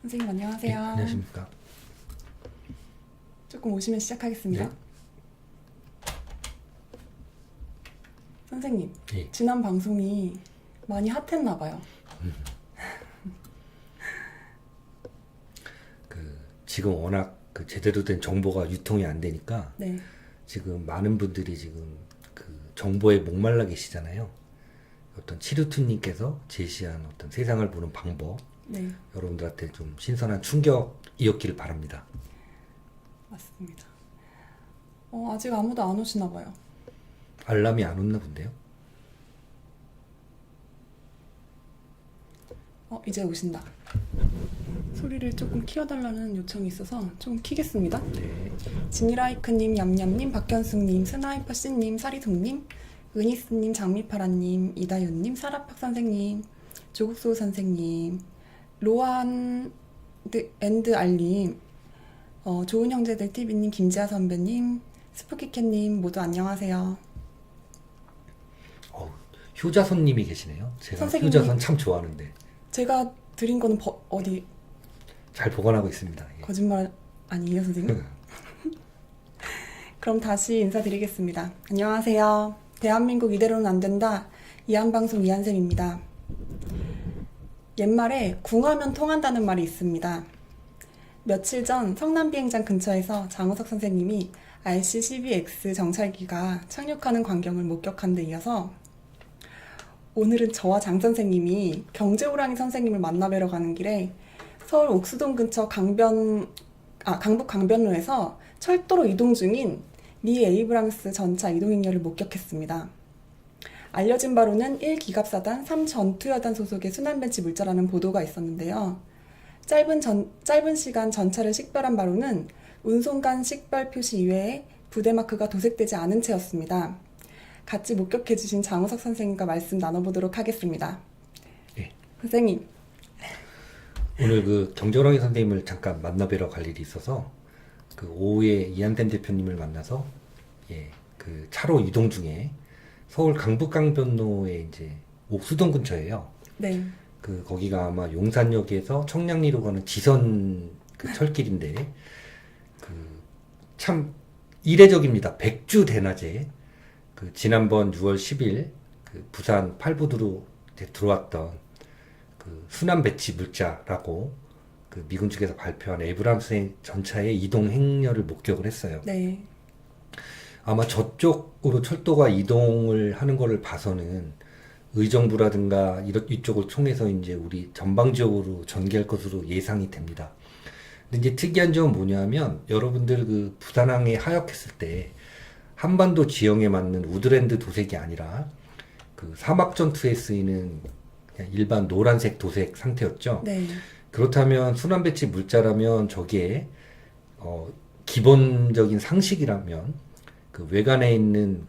선생님 네, 안녕하세요. 안녕하십니까. 조금 오시면 시작하겠습니다. 네. 선생님, 예. 지난 방송이 많이 핫했나 봐요. 지금 워낙 제대로 된 정보가 유통이 안 되니까 네, 지금 많은 분들이 지금 정보에 목말라 계시잖아요. 어떤 치루투님께서 제시한 어떤 세상을 보는 방법, 네, 여러분들한테 좀 신선한 충격이었기를 바랍니다. 맞습니다. 아직 아무도 안 오시나 봐요. 알람이 안 왔나 본데요. 이제 오신다. 소리를 조금 키워달라는 요청이 있어서 좀 키겠습니다. 네. 지니라이크님, 얌얌님, 박현숙님, 스나이퍼씨님, 사리송님, 은희스님, 장미파라님, 이다윤님, 사라팍 선생님, 조국소 선생님, 로한 앤드 알림, 좋은 형제들 TV님, 김지아 선배님, 스푸키캣님 모두 안녕하세요. 효자손님이 계시네요. 제가 선생님이- 효자손 참 좋아하는데 제가 드린 거는 어디 잘 보관하고 있습니다. 예. 거짓말 아니에요, 선생님? 그럼 다시 인사드리겠습니다. 안녕하세요. 대한민국 이대로는 안 된다. 이한방송 이한쌤입니다. 옛말에 궁하면 통한다는 말이 있습니다. 며칠 전 성남비행장 근처에서 장우석 선생님이 RC-12X 정찰기가 착륙하는 광경을 목격한 데 이어서 오늘은 저와 장 선생님이 경제호랑이 선생님을 만나뵈러 가는 길에 서울 옥수동 근처 강북 강변로에서 철도로 이동 중인 미 에이브람스 전차 이동행렬을 목격했습니다. 알려진 바로는 1기갑사단 3전투여단 소속의 순환벤치 물자라는 보도가 있었는데요. 짧은 시간 전차를 식별한 바로는 운송간 식별 표시 이외에 부대 마크가 도색되지 않은 채였습니다. 같이 목격해주신 장우석 선생님과 말씀 나눠보도록 하겠습니다. 예. 선생님. 오늘 경제호랑이 선생님을 잠깐 만나뵈러 갈 일이 있어서 오후에 이한샘 대표님을 만나서 차로 이동 중에 서울 강북강변로에 이제 옥수동 근처예요. 네. 거기가 아마 용산역에서 청량리로 가는 지선 철길인데 참 이례적입니다. 백주 대낮에 지난번 6월 10일 부산 팔부두로 들어왔던 순환 배치 물자라고 미군 측에서 발표한 에이브람스 전차의 이동 행렬을 목격을 했어요. 네. 아마 저쪽으로 철도가 이동을 하는 거를 봐서는 의정부라든가 이쪽을 통해서 이제 우리 전방 지역으로 전개할 것으로 예상이 됩니다. 근데 이제 특이한 점은 뭐냐면 여러분들 부산항에 하역했을 때 한반도 지형에 맞는 우드랜드 도색이 아니라 사막 전투에 쓰이는 그냥 일반 노란색 도색 상태였죠. 네. 그렇다면 순환 배치 물자라면 저기에 기본적인 상식이라면 외관에 있는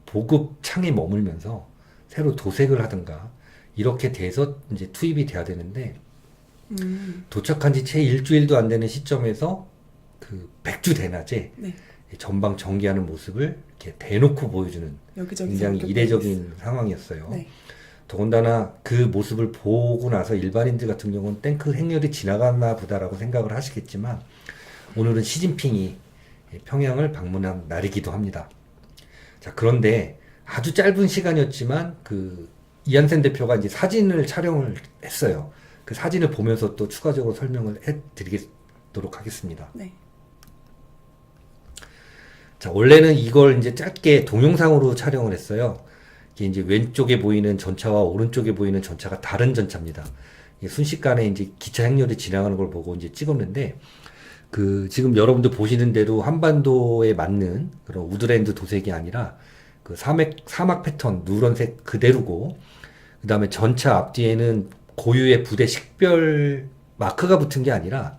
보급 창에 머물면서 새로 도색을 하든가 이렇게 돼서 이제 투입이 돼야 되는데 도착한 지 채 일주일도 안 되는 시점에서 백주 대낮에 네. 전방 전개하는 모습을 이렇게 대놓고 보여주는 굉장히 이례적인 상황이었어요. 네. 더군다나 그 모습을 보고 나서 일반인들 같은 경우는 탱크 행렬이 지나갔나 보다라고 생각을 하시겠지만 오늘은 시진핑이 평양을 방문한 날이기도 합니다. 자, 그런데 아주 짧은 시간이었지만 이한센 대표가 이제 사진을 촬영을 했어요. 그 사진을 보면서 또 추가적으로 설명을 해드리도록 하겠습니다. 네. 자, 원래는 이걸 이제 짧게 동영상으로 촬영을 했어요. 이게 이제 왼쪽에 보이는 전차와 오른쪽에 보이는 전차가 다른 전차입니다. 순식간에 이제 기차 행렬이 지나가는 걸 보고 이제 찍었는데, 지금 여러분들 보시는 대로 한반도에 맞는 그런 우드랜드 도색이 아니라 사막 패턴 누런색 그대로고, 그 다음에 전차 앞뒤에는 고유의 부대 식별 마크가 붙은 게 아니라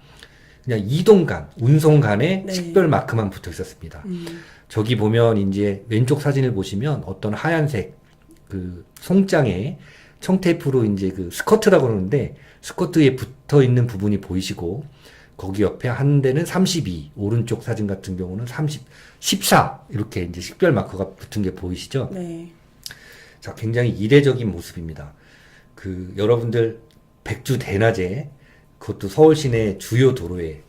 그냥 이동간, 운송간에 네. 식별 마크만 붙어 있었습니다. 저기 보면 이제 왼쪽 사진을 보시면 어떤 하얀색 송장에 청테이프로 이제 스커트라고 그러는데 스커트에 붙어 있는 부분이 보이시고 거기 옆에 한 대는 32, 오른쪽 사진 같은 경우는 14 이렇게 이제 식별 마크가 붙은 게 보이시죠? 네. 자, 굉장히 이례적인 모습입니다. 여러분들 백주 대낮에 그것도 서울 시내 주요 도로에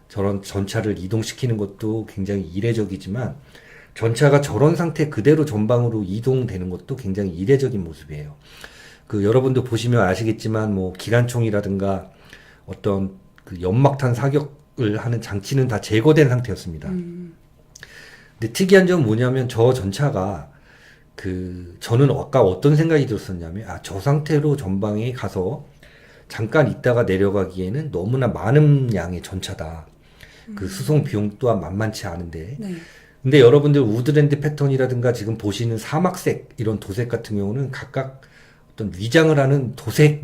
저런 전차를 이동시키는 것도 굉장히 이례적이지만 전차가 저런 상태 그대로 전방으로 이동되는 것도 굉장히 이례적인 모습이에요. 그 여러분도 보시면 아시겠지만 뭐 기관총이라든가 어떤 그 연막탄 사격을 하는 장치는 다 제거된 상태였습니다. 근데 특이한 점은 뭐냐면 저 전차가 저는 아까 어떤 생각이 들었었냐면 저 상태로 전방에 가서 잠깐 있다가 내려가기에는 너무나 많은 양의 전차다. 그 수송 비용 또한 만만치 않은데. 네. 근데 여러분들 우드랜드 패턴이라든가 지금 보시는 사막색 이런 도색 같은 경우는 각각 어떤 위장을 하는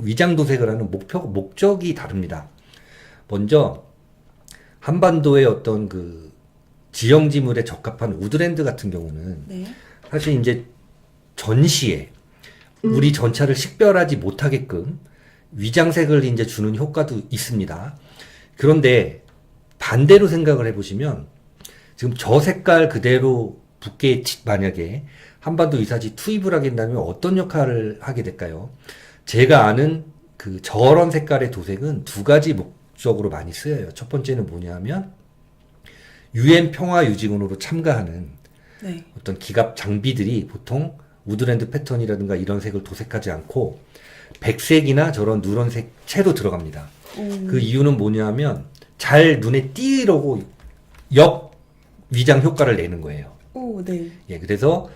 위장 도색을 하는 목적이 다릅니다. 먼저 한반도의 어떤 그 지형지물에 적합한 우드랜드 같은 경우는 네. 사실 이제 전시에 우리 전차를 식별하지 못하게끔 위장색을 이제 주는 효과도 있습니다. 그런데 반대로 생각을 해보시면 지금 저 색깔 그대로 붓게 만약에 한반도 이사지 투입을 하게 된다면 어떤 역할을 하게 될까요? 제가 아는 저런 색깔의 도색은 두 가지 목적으로 많이 쓰여요. 첫 번째는 뭐냐면 UN 평화유지군으로 참가하는 네. 어떤 기갑 장비들이 보통 우드랜드 패턴이라든가 이런 색을 도색하지 않고 백색이나 저런 누런색 채로 들어갑니다. 그 이유는 뭐냐면 잘 눈에 띄려고 위장 효과를 내는 거예요. 오, 네. 예, 그래서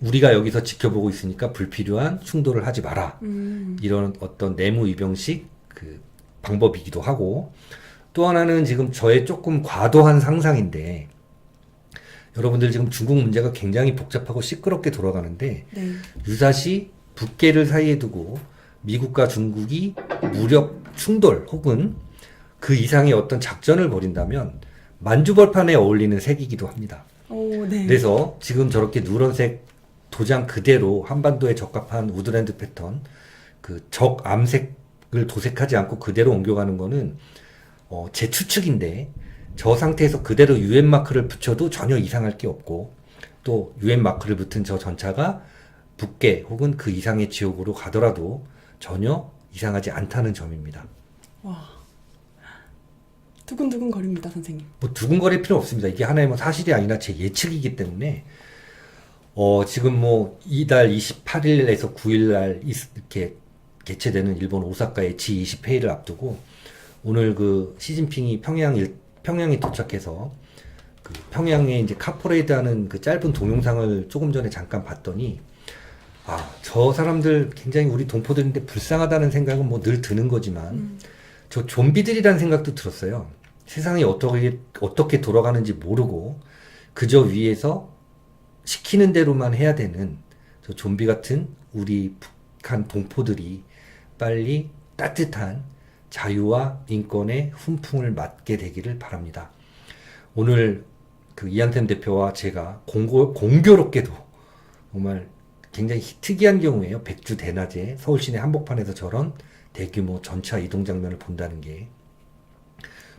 우리가 여기서 지켜보고 있으니까 불필요한 충돌을 하지 마라. 이런 어떤 내무 위병식 방법이기도 하고, 또 하나는 지금 저의 조금 과도한 상상인데, 여러분들 지금 중국 문제가 굉장히 복잡하고 시끄럽게 돌아가는데, 네. 유사시 북계를 사이에 두고 미국과 중국이 무력 충돌 혹은 그 이상의 어떤 작전을 벌인다면 만주벌판에 어울리는 색이기도 합니다. 오, 네. 그래서 지금 저렇게 누런색 도장 그대로 한반도에 적합한 우드랜드 패턴 적 암색을 도색하지 않고 그대로 옮겨가는 거는 제 추측인데 저 상태에서 그대로 UN 마크를 붙여도 전혀 이상할 게 없고 또 UN 마크를 붙은 저 전차가 북계 혹은 그 이상의 지역으로 가더라도 전혀 이상하지 않다는 점입니다. 와. 두근두근 거립니다, 선생님. 뭐 두근거릴 필요 없습니다. 이게 하나의 뭐 사실이 아니라 제 예측이기 때문에 지금 뭐 이달 28일에서 9일날 이렇게 개최되는 일본 오사카의 G20 회의를 앞두고 오늘 시진핑이 평양에 도착해서 평양에 이제 카퍼레이드하는 짧은 동영상을 조금 전에 잠깐 봤더니 저 사람들 굉장히 우리 동포들인데 불쌍하다는 생각은 뭐 늘 드는 거지만 저 좀비들이라는 생각도 들었어요. 세상이 어떻게 돌아가는지 모르고 그저 위에서 시키는 대로만 해야 되는 저 좀비 같은 우리 북한 동포들이 빨리 따뜻한 자유와 인권의 훈풍을 맞게 되기를 바랍니다. 오늘 이한템 대표와 제가 공교롭게도 정말 굉장히 특이한 경우에요. 백주 대낮에 서울 시내 한복판에서 저런 대규모 전차 이동 장면을 본다는 게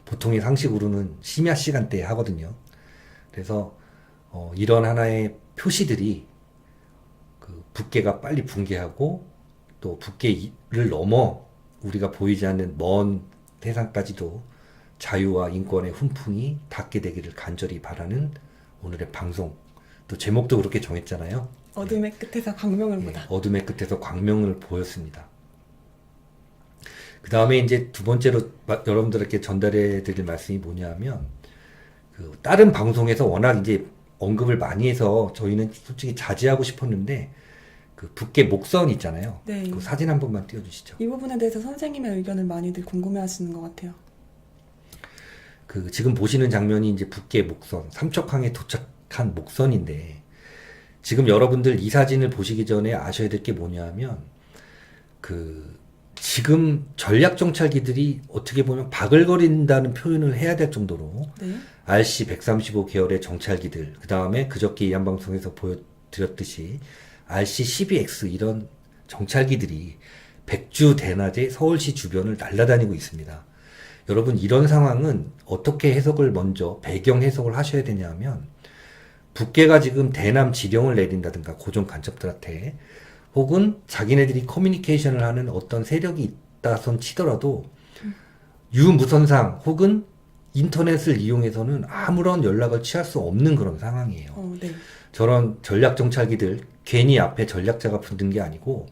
보통의 상식으로는 심야 시간대에 하거든요. 그래서 이런 하나의 표시들이 북계가 빨리 붕괴하고 또 북계를 넘어 우리가 보이지 않는 먼 세상까지도 자유와 인권의 훈풍이 닿게 되기를 간절히 바라는 오늘의 방송. 또 제목도 그렇게 정했잖아요. 어둠의 끝에서 광명을 예, 보다. 어둠의 끝에서 광명을 보였습니다. 그 다음에 이제 두 번째로 여러분들에게 전달해 드릴 말씀이 뭐냐면 다른 방송에서 워낙 이제 언급을 많이 해서 저희는 솔직히 자제하고 싶었는데 북계 목선 있잖아요. 네. 그 사진 한 번만 띄워주시죠. 이 부분에 대해서 선생님의 의견을 많이들 궁금해하시는 것 같아요. 지금 보시는 장면이 이제 북계 목선, 삼척항에 도착한 목선인데 지금 여러분들 이 사진을 보시기 전에 아셔야 될 게 뭐냐면 지금 전략 정찰기들이 어떻게 보면 바글거린다는 표현을 해야 될 정도로 네. RC-135 계열의 정찰기들, 그 다음에 그저께 이 한방송에서 보여드렸듯이 RC-12X 이런 정찰기들이 백주 대낮에 서울시 주변을 날아다니고 있습니다. 여러분 이런 상황은 어떻게 먼저 배경 해석을 하셔야 되냐면 북계가 지금 대남 지령을 내린다든가 고정 간첩들한테 혹은 자기네들이 커뮤니케이션을 하는 어떤 세력이 있다선 치더라도 유무선상 혹은 인터넷을 이용해서는 아무런 연락을 취할 수 없는 그런 상황이에요. 네. 저런 전략 정찰기들 괜히 앞에 전략자가 붙는 게 아니고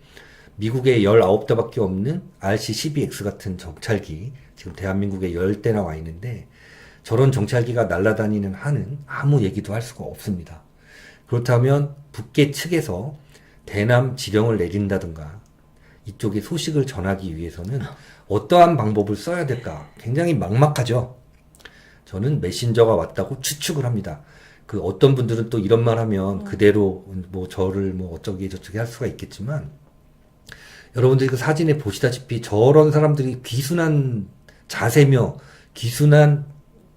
미국에 19대밖에 없는 RC-12X 같은 정찰기 지금 대한민국에 10대나 와 있는데 저런 정찰기가 날아다니는 한은 아무 얘기도 할 수가 없습니다. 그렇다면 북계 측에서 대남 지령을 내린다든가 이쪽에 소식을 전하기 위해서는 어떠한 방법을 써야 될까 굉장히 막막하죠. 저는 메신저가 왔다고 추측을 합니다. 그 어떤 분들은 또 이런 말 하면 그대로 뭐 저를 뭐 어쩌게 저쩌게 할 수가 있겠지만 여러분들이 그 사진에 보시다시피 저런 사람들이 귀순한 자세며 귀순한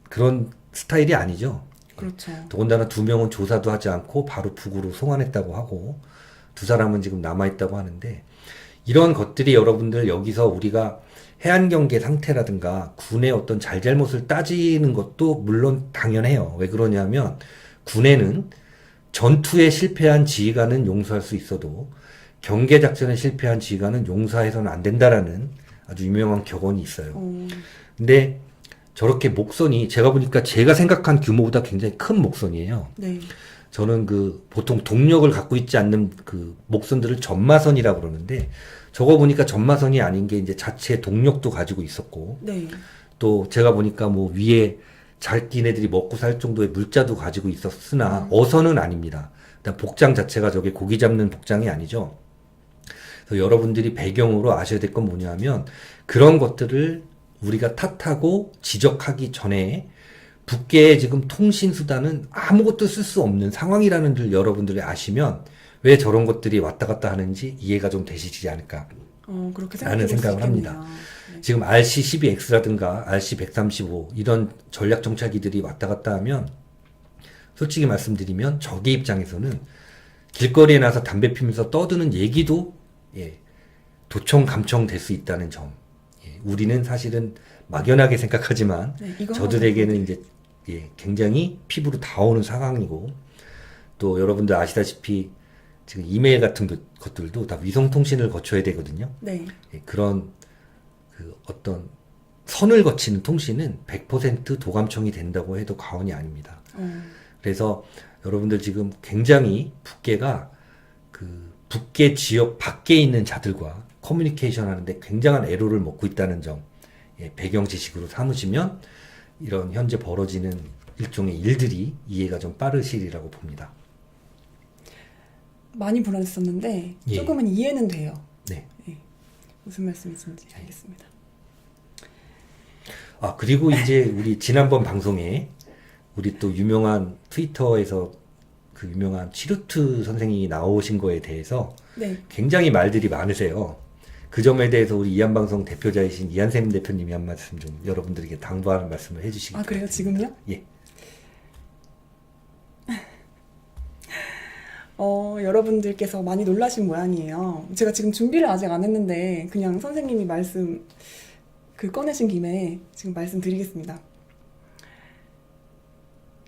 그런 스타일이 아니죠. 그렇죠. 더군다나 2명은 조사도 하지 않고 바로 북으로 송환했다고 하고 2사람은 지금 남아있다고 하는데 이런 것들이 여러분들 여기서 우리가 해안경계 상태라든가 군의 어떤 잘잘못을 따지는 것도 물론 당연해요. 왜 그러냐면 군에는 전투에 실패한 지휘관은 용서할 수 있어도 경계작전에 실패한 지휘관은 용서해서는 안 된다라는 아주 유명한 격언이 있어요. 근데 저렇게 목선이 제가 보니까 제가 생각한 규모보다 굉장히 큰 목선이에요. 네. 저는 그 보통 동력을 갖고 있지 않는 그 목선들을 전마선이라고 그러는데 저거 보니까 전마선이 아닌 게 이제 자체 동력도 가지고 있었고 네. 또 제가 보니까 뭐 위에 자기네들이 먹고 살 정도의 물자도 가지고 있었으나 어선은 아닙니다. 일단 복장 자체가 저게 고기 잡는 복장이 아니죠. 그래서 여러분들이 배경으로 아셔야 될 건 뭐냐면 그런 것들을 우리가 탓하고 지적하기 전에 북계의 지금 통신수단은 아무것도 쓸 수 없는 상황이라는 줄 여러분들이 아시면 왜 저런 것들이 왔다 갔다 하는지 이해가 좀 되시지 않을까 그렇게 라는 생각을 합니다. 네. 지금 RC-12X라든가 RC-135 이런 전략 정찰기들이 왔다 갔다 하면 솔직히 말씀드리면 적의 입장에서는 길거리에 나서 담배 피면서 떠드는 얘기도 도청 감청 될 수 있다는 점. 우리는 사실은 막연하게 생각하지만 네, 이거 저들에게는 이제 굉장히 피부로 닿아오는 상황이고 또 여러분들 아시다시피 지금 이메일 같은 것들도 다 위성통신을 거쳐야 되거든요. 네. 그런 그 어떤 선을 거치는 통신은 100% 도감청이 된다고 해도 과언이 아닙니다. 그래서 여러분들 지금 굉장히 북계가 그 북계 지역 밖에 있는 자들과 커뮤니케이션 하는데 굉장한 애로를 먹고 있다는 점 배경 지식으로 삼으시면 이런 현재 벌어지는 일종의 일들이 이해가 좀 빠르시리라고 봅니다. 많이 불안했었는데 예. 조금은 이해는 돼요. 네. 무슨 말씀이신지 알겠습니다. 아, 그리고 이제 우리 지난번 방송에 우리 또 유명한 트위터에서 그 유명한 치루트 선생님이 나오신 거에 대해서 네. 굉장히 말들이 많으세요. 그 점에 대해서 우리 이한방송 대표자이신 이한샘 대표님이 한 말씀 좀 여러분들에게 당부하는 말씀을 해주시기 아, 그래요? 바랍니다. 지금요? 예. 여러분들께서 많이 놀라신 모양이에요. 제가 지금 준비를 아직 안 했는데 그냥 선생님이 말씀 꺼내신 김에 지금 말씀드리겠습니다.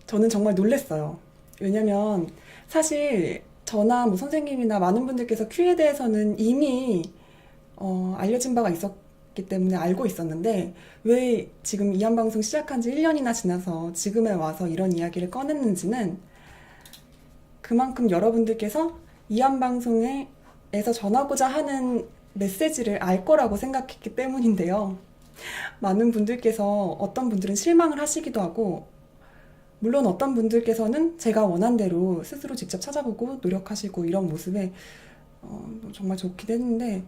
저는 정말 놀랐어요. 왜냐면 사실 저나 뭐 선생님이나 많은 분들께서 큐에 대해서는 이미 알려진 바가 있었기 때문에 알고 있었는데 왜 지금 이한방송 시작한 지 1년이나 지나서 지금에 와서 이런 이야기를 꺼냈는지는 그만큼 여러분들께서 이한방송에서 전하고자 하는 메시지를 알 거라고 생각했기 때문인데요. 많은 분들께서 어떤 분들은 실망을 하시기도 하고 물론 어떤 분들께서는 제가 원한 대로 스스로 직접 찾아보고 노력하시고 이런 모습에 정말 좋기도 했는데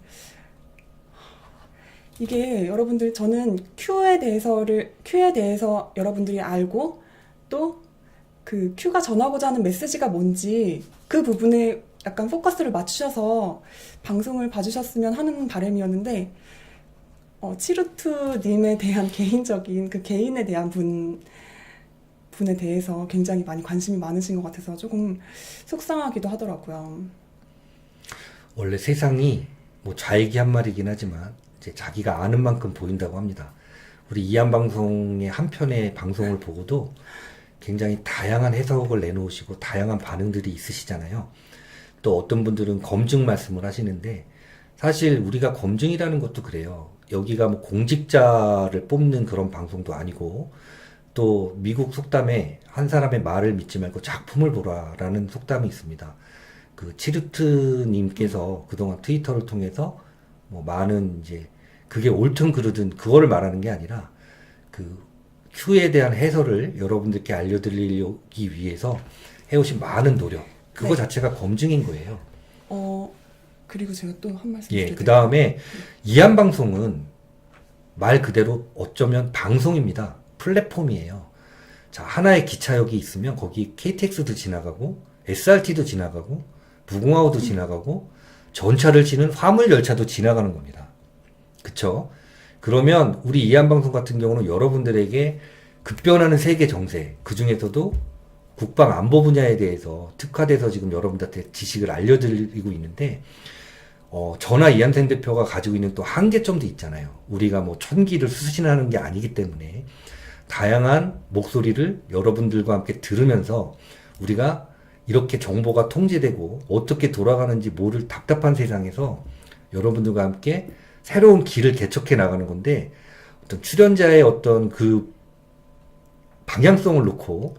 이게 여러분들 저는 큐에 대해서 여러분들이 알고 또 그 큐가 전하고자 하는 메시지가 뭔지 그 부분에 약간 포커스를 맞추셔서 방송을 봐주셨으면 하는 바람이었는데 치루트님에 대한 개인적인 그 개인에 대한 분에 대해서 굉장히 많이 관심이 많으신 것 같아서 조금 속상하기도 하더라고요. 원래 세상이 뭐 좌익이 한 말이긴 하지만 이제 자기가 아는 만큼 보인다고 합니다. 우리 이한방송의 한 편의 방송을 보고도 굉장히 다양한 해석을 내놓으시고 다양한 반응들이 있으시잖아요. 또 어떤 분들은 검증 말씀을 하시는데 사실 우리가 검증이라는 것도 그래요. 여기가 뭐 공직자를 뽑는 그런 방송도 아니고 또 미국 속담에 한 사람의 말을 믿지 말고 작품을 보라라는 속담이 있습니다. 그 치루트님께서 그동안 트위터를 통해서 뭐 많은 이제 그게 옳든 그르든 그거를 말하는 게 아니라 그 큐에 대한 해설을 여러분들께 알려드리기 위해서 해오신 많은 노력 그거 네. 자체가 검증인 거예요. 그리고 제가 또 한 말씀 예, 드려도 그 다음에 이한방송은 말 그대로 어쩌면 방송입니다. 플랫폼이에요. 자, 하나의 기차역이 있으면 거기 KTX도 지나가고 SRT도 지나가고 무궁화호도 지나가고 전차를 치는 화물 열차도 지나가는 겁니다. 그쵸? 그러면 우리 이한방송 같은 경우는 여러분들에게 급변하는 세계 정세, 그 중에서도 국방 안보 분야에 대해서 특화돼서 지금 여러분들한테 지식을 알려드리고 있는데, 저나 이한생 대표가 가지고 있는 또 한계점도 있잖아요. 우리가 뭐 천기를 수신하는 게 아니기 때문에 다양한 목소리를 여러분들과 함께 들으면서 우리가 이렇게 정보가 통제되고 어떻게 돌아가는지 모를 답답한 세상에서 여러분들과 함께 새로운 길을 개척해 나가는 건데 어떤 출연자의 어떤 그 방향성을 놓고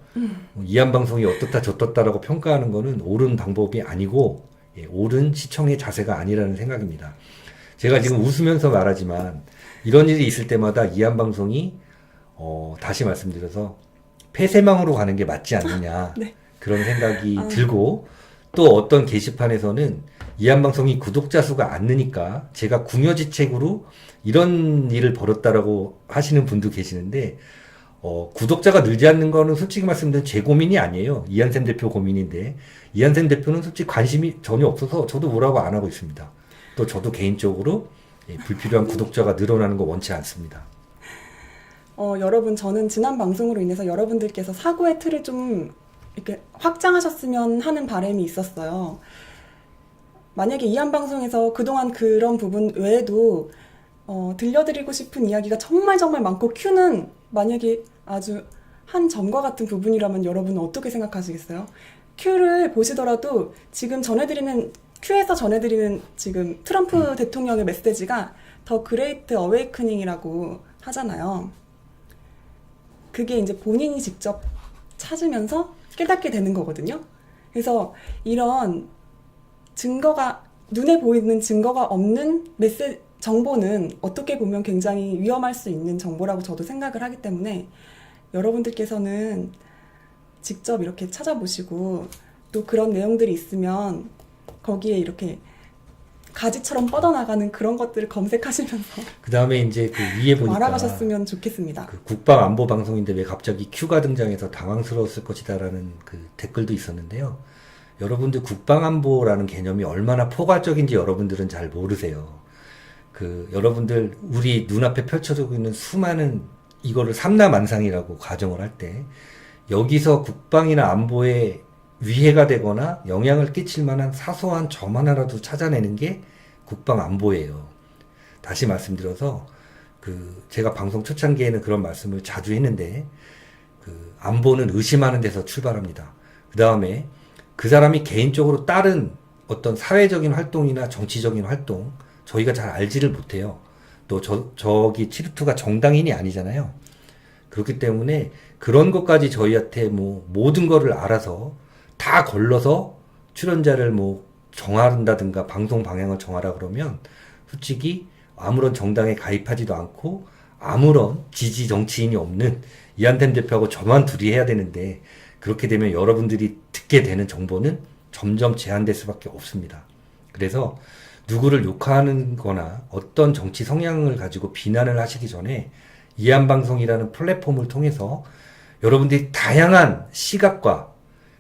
이한방송이 어떻다 저떻다라고 평가하는 거는 옳은 방법이 아니고 옳은 시청의 자세가 아니라는 생각입니다. 제가 지금 웃으면서 말하지만 이런 일이 있을 때마다 이한방송이 다시 말씀드려서 폐쇄망으로 가는 게 맞지 않느냐 네. 그런 생각이 들고 또 어떤 게시판에서는 이한방송이 구독자 수가 안 느니까 제가 궁여지책으로 이런 일을 벌였다라고 하시는 분도 계시는데 구독자가 늘지 않는 거는 솔직히 말씀드리면 제 고민이 아니에요. 이한샘 대표 고민인데 이한샘 대표는 솔직히 관심이 전혀 없어서 저도 뭐라고 안 하고 있습니다. 또 저도 개인적으로 불필요한 구독자가 늘어나는 거 원치 않습니다. 여러분, 저는 지난 방송으로 인해서 여러분들께서 사고의 틀을 좀 이렇게 확장하셨으면 하는 바람이 있었어요. 만약에 이한방송에서 그동안 그런 부분 외에도 들려드리고 싶은 이야기가 정말 정말 많고 큐는 만약에 아주 한 점과 같은 부분이라면 여러분은 어떻게 생각하시겠어요? 큐를 보시더라도 지금 큐에서 전해드리는 지금 트럼프 대통령의 메시지가 더 그레이트 어웨이크닝이라고 하잖아요. 그게 이제 본인이 직접 찾으면서 깨닫게 되는 거거든요. 그래서 이런 눈에 보이는 증거가 없는 정보는 어떻게 보면 굉장히 위험할 수 있는 정보라고 저도 생각을 하기 때문에 여러분들께서는 직접 이렇게 찾아보시고 또 그런 내용들이 있으면 거기에 이렇게 가지처럼 뻗어나가는 그런 것들을 검색하시면서 그 다음에 이제 그 위에 보니까 알아가셨으면 좋겠습니다. 그 국방 안보 방송인데 왜 갑자기 큐가 등장해서 당황스러웠을 것이다라는 그 댓글도 있었는데요. 여러분들 국방 안보라는 개념이 얼마나 포괄적인지 여러분들은 잘 모르세요. 여러분들 우리 눈앞에 펼쳐지고 있는 수많은 이거를 삼라만상이라고 가정을 할 때 여기서 국방이나 안보에 위해가 되거나 영향을 끼칠 만한 사소한 점 하나라도 찾아내는 게 국방 안보예요. 다시 말씀드려서 제가 방송 초창기에는 그런 말씀을 자주 했는데 안보는 의심하는 데서 출발합니다. 그 다음에 그 사람이 개인적으로 다른 어떤 사회적인 활동이나 정치적인 활동 저희가 잘 알지를 못해요. 또 저기 치르투가 정당인이 아니잖아요. 그렇기 때문에 그런 것까지 저희한테 모든 거를 알아서 다 걸러서 출연자를 정한다든가 방송 방향을 정하라 그러면 솔직히 아무런 정당에 가입하지도 않고 아무런 지지 정치인이 없는 이한템 대표하고 저만 둘이 해야 되는데 그렇게 되면 여러분들이 듣게 되는 정보는 점점 제한될 수밖에 없습니다. 그래서 누구를 욕하는 거나 어떤 정치 성향을 가지고 비난을 하시기 전에 이한방송이라는 플랫폼을 통해서 여러분들이 다양한 시각과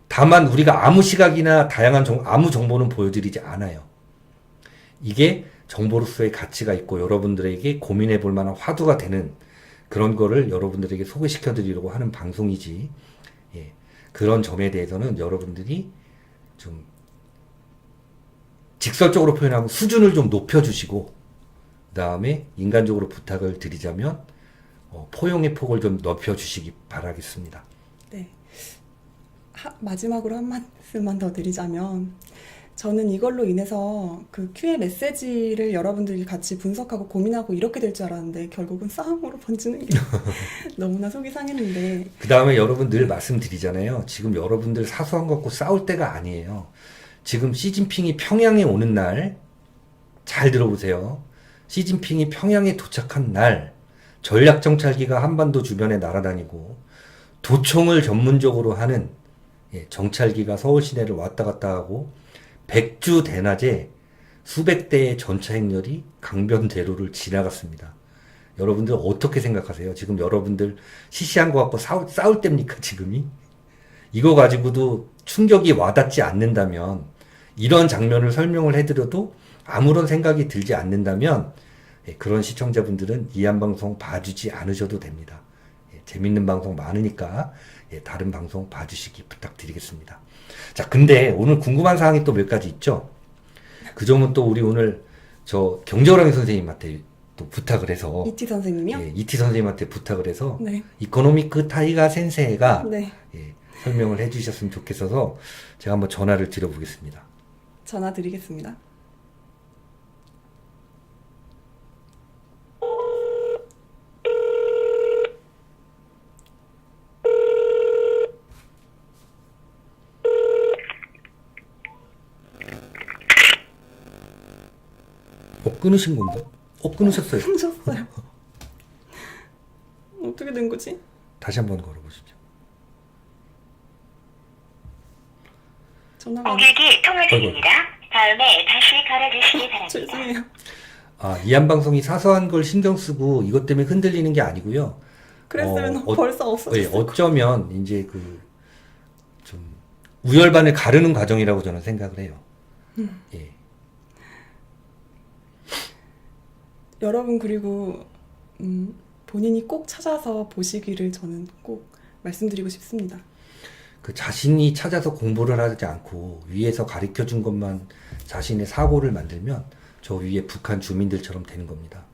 다만 우리가 아무 시각이나 다양한 아무 정보는 보여드리지 않아요. 이게 정보로서의 가치가 있고 여러분들에게 고민해 볼 만한 화두가 되는 그런 거를 여러분들에게 소개시켜 드리려고 하는 방송이지. 그런 점에 대해서는 여러분들이 좀 직설적으로 표현하면 수준을 좀 높여주시고 그 다음에 인간적으로 부탁을 드리자면 포용의 폭을 좀 넓혀주시기 바라겠습니다. 네. 마지막으로 한 말씀만 더 드리자면 저는 이걸로 인해서 그 Q의 메시지를 여러분들이 같이 분석하고 고민하고 이렇게 될 줄 알았는데 결국은 싸움으로 번지는 게 너무나 속이 상했는데 그 다음에 여러분 늘 말씀드리잖아요. 지금 여러분들 사소한 거 갖고 싸울 때가 아니에요. 지금 시진핑이 평양에 오는 날, 잘 들어보세요. 시진핑이 평양에 도착한 날, 전략정찰기가 한반도 주변에 날아다니고, 도청을 전문적으로 하는 정찰기가 서울 시내를 왔다 갔다 하고, 백주 대낮에 수백 대의 전차 행렬이 강변대로를 지나갔습니다. 여러분들 어떻게 생각하세요? 지금 여러분들 시시한 거 갖고 싸울 때입니까, 지금이? 이거 가지고도 충격이 와닿지 않는다면, 이런 장면을 설명을 해드려도 아무런 생각이 들지 않는다면, 그런 시청자분들은 이한방송 봐주지 않으셔도 됩니다. 재밌는 방송 많으니까 다른 방송 봐주시기 부탁드리겠습니다. 자, 근데 오늘 궁금한 사항이 또 몇 가지 있죠? 그 점은 또 우리 오늘 저 경제호랑이 선생님한테 또 부탁을 해서 이티 선생님이요? 이티 선생님한테 부탁을 해서 네. 이코노미크 타이가 센세이가 네. 설명을 해주셨으면 좋겠어서 제가 한번 전화를 드려보겠습니다. 전화 드리겠습니다. 끊으신 건가? 끊으셨어요. 끊으셨어요. 어떻게 된 거지? 다시 한번 걸어보시죠. 전화가 고객이 통화 중입니다. 다음에 다시 걸어주시기 바랍니다. 죄송해요. 이한방송이 사소한 걸 신경 쓰고 이것 때문에 흔들리는 게 아니고요. 그랬으면 벌써 없어졌을 거예요. 어쩌면 이제 좀 우열반을 가르는 과정이라고 저는 생각을 해요. 예. 여러분 그리고 본인이 꼭 찾아서 보시기를 저는 꼭 말씀드리고 싶습니다. 그 자신이 찾아서 공부를 하지 않고 위에서 가르쳐 준 것만 자신의 사고를 만들면 저 위에 북한 주민들처럼 되는 겁니다.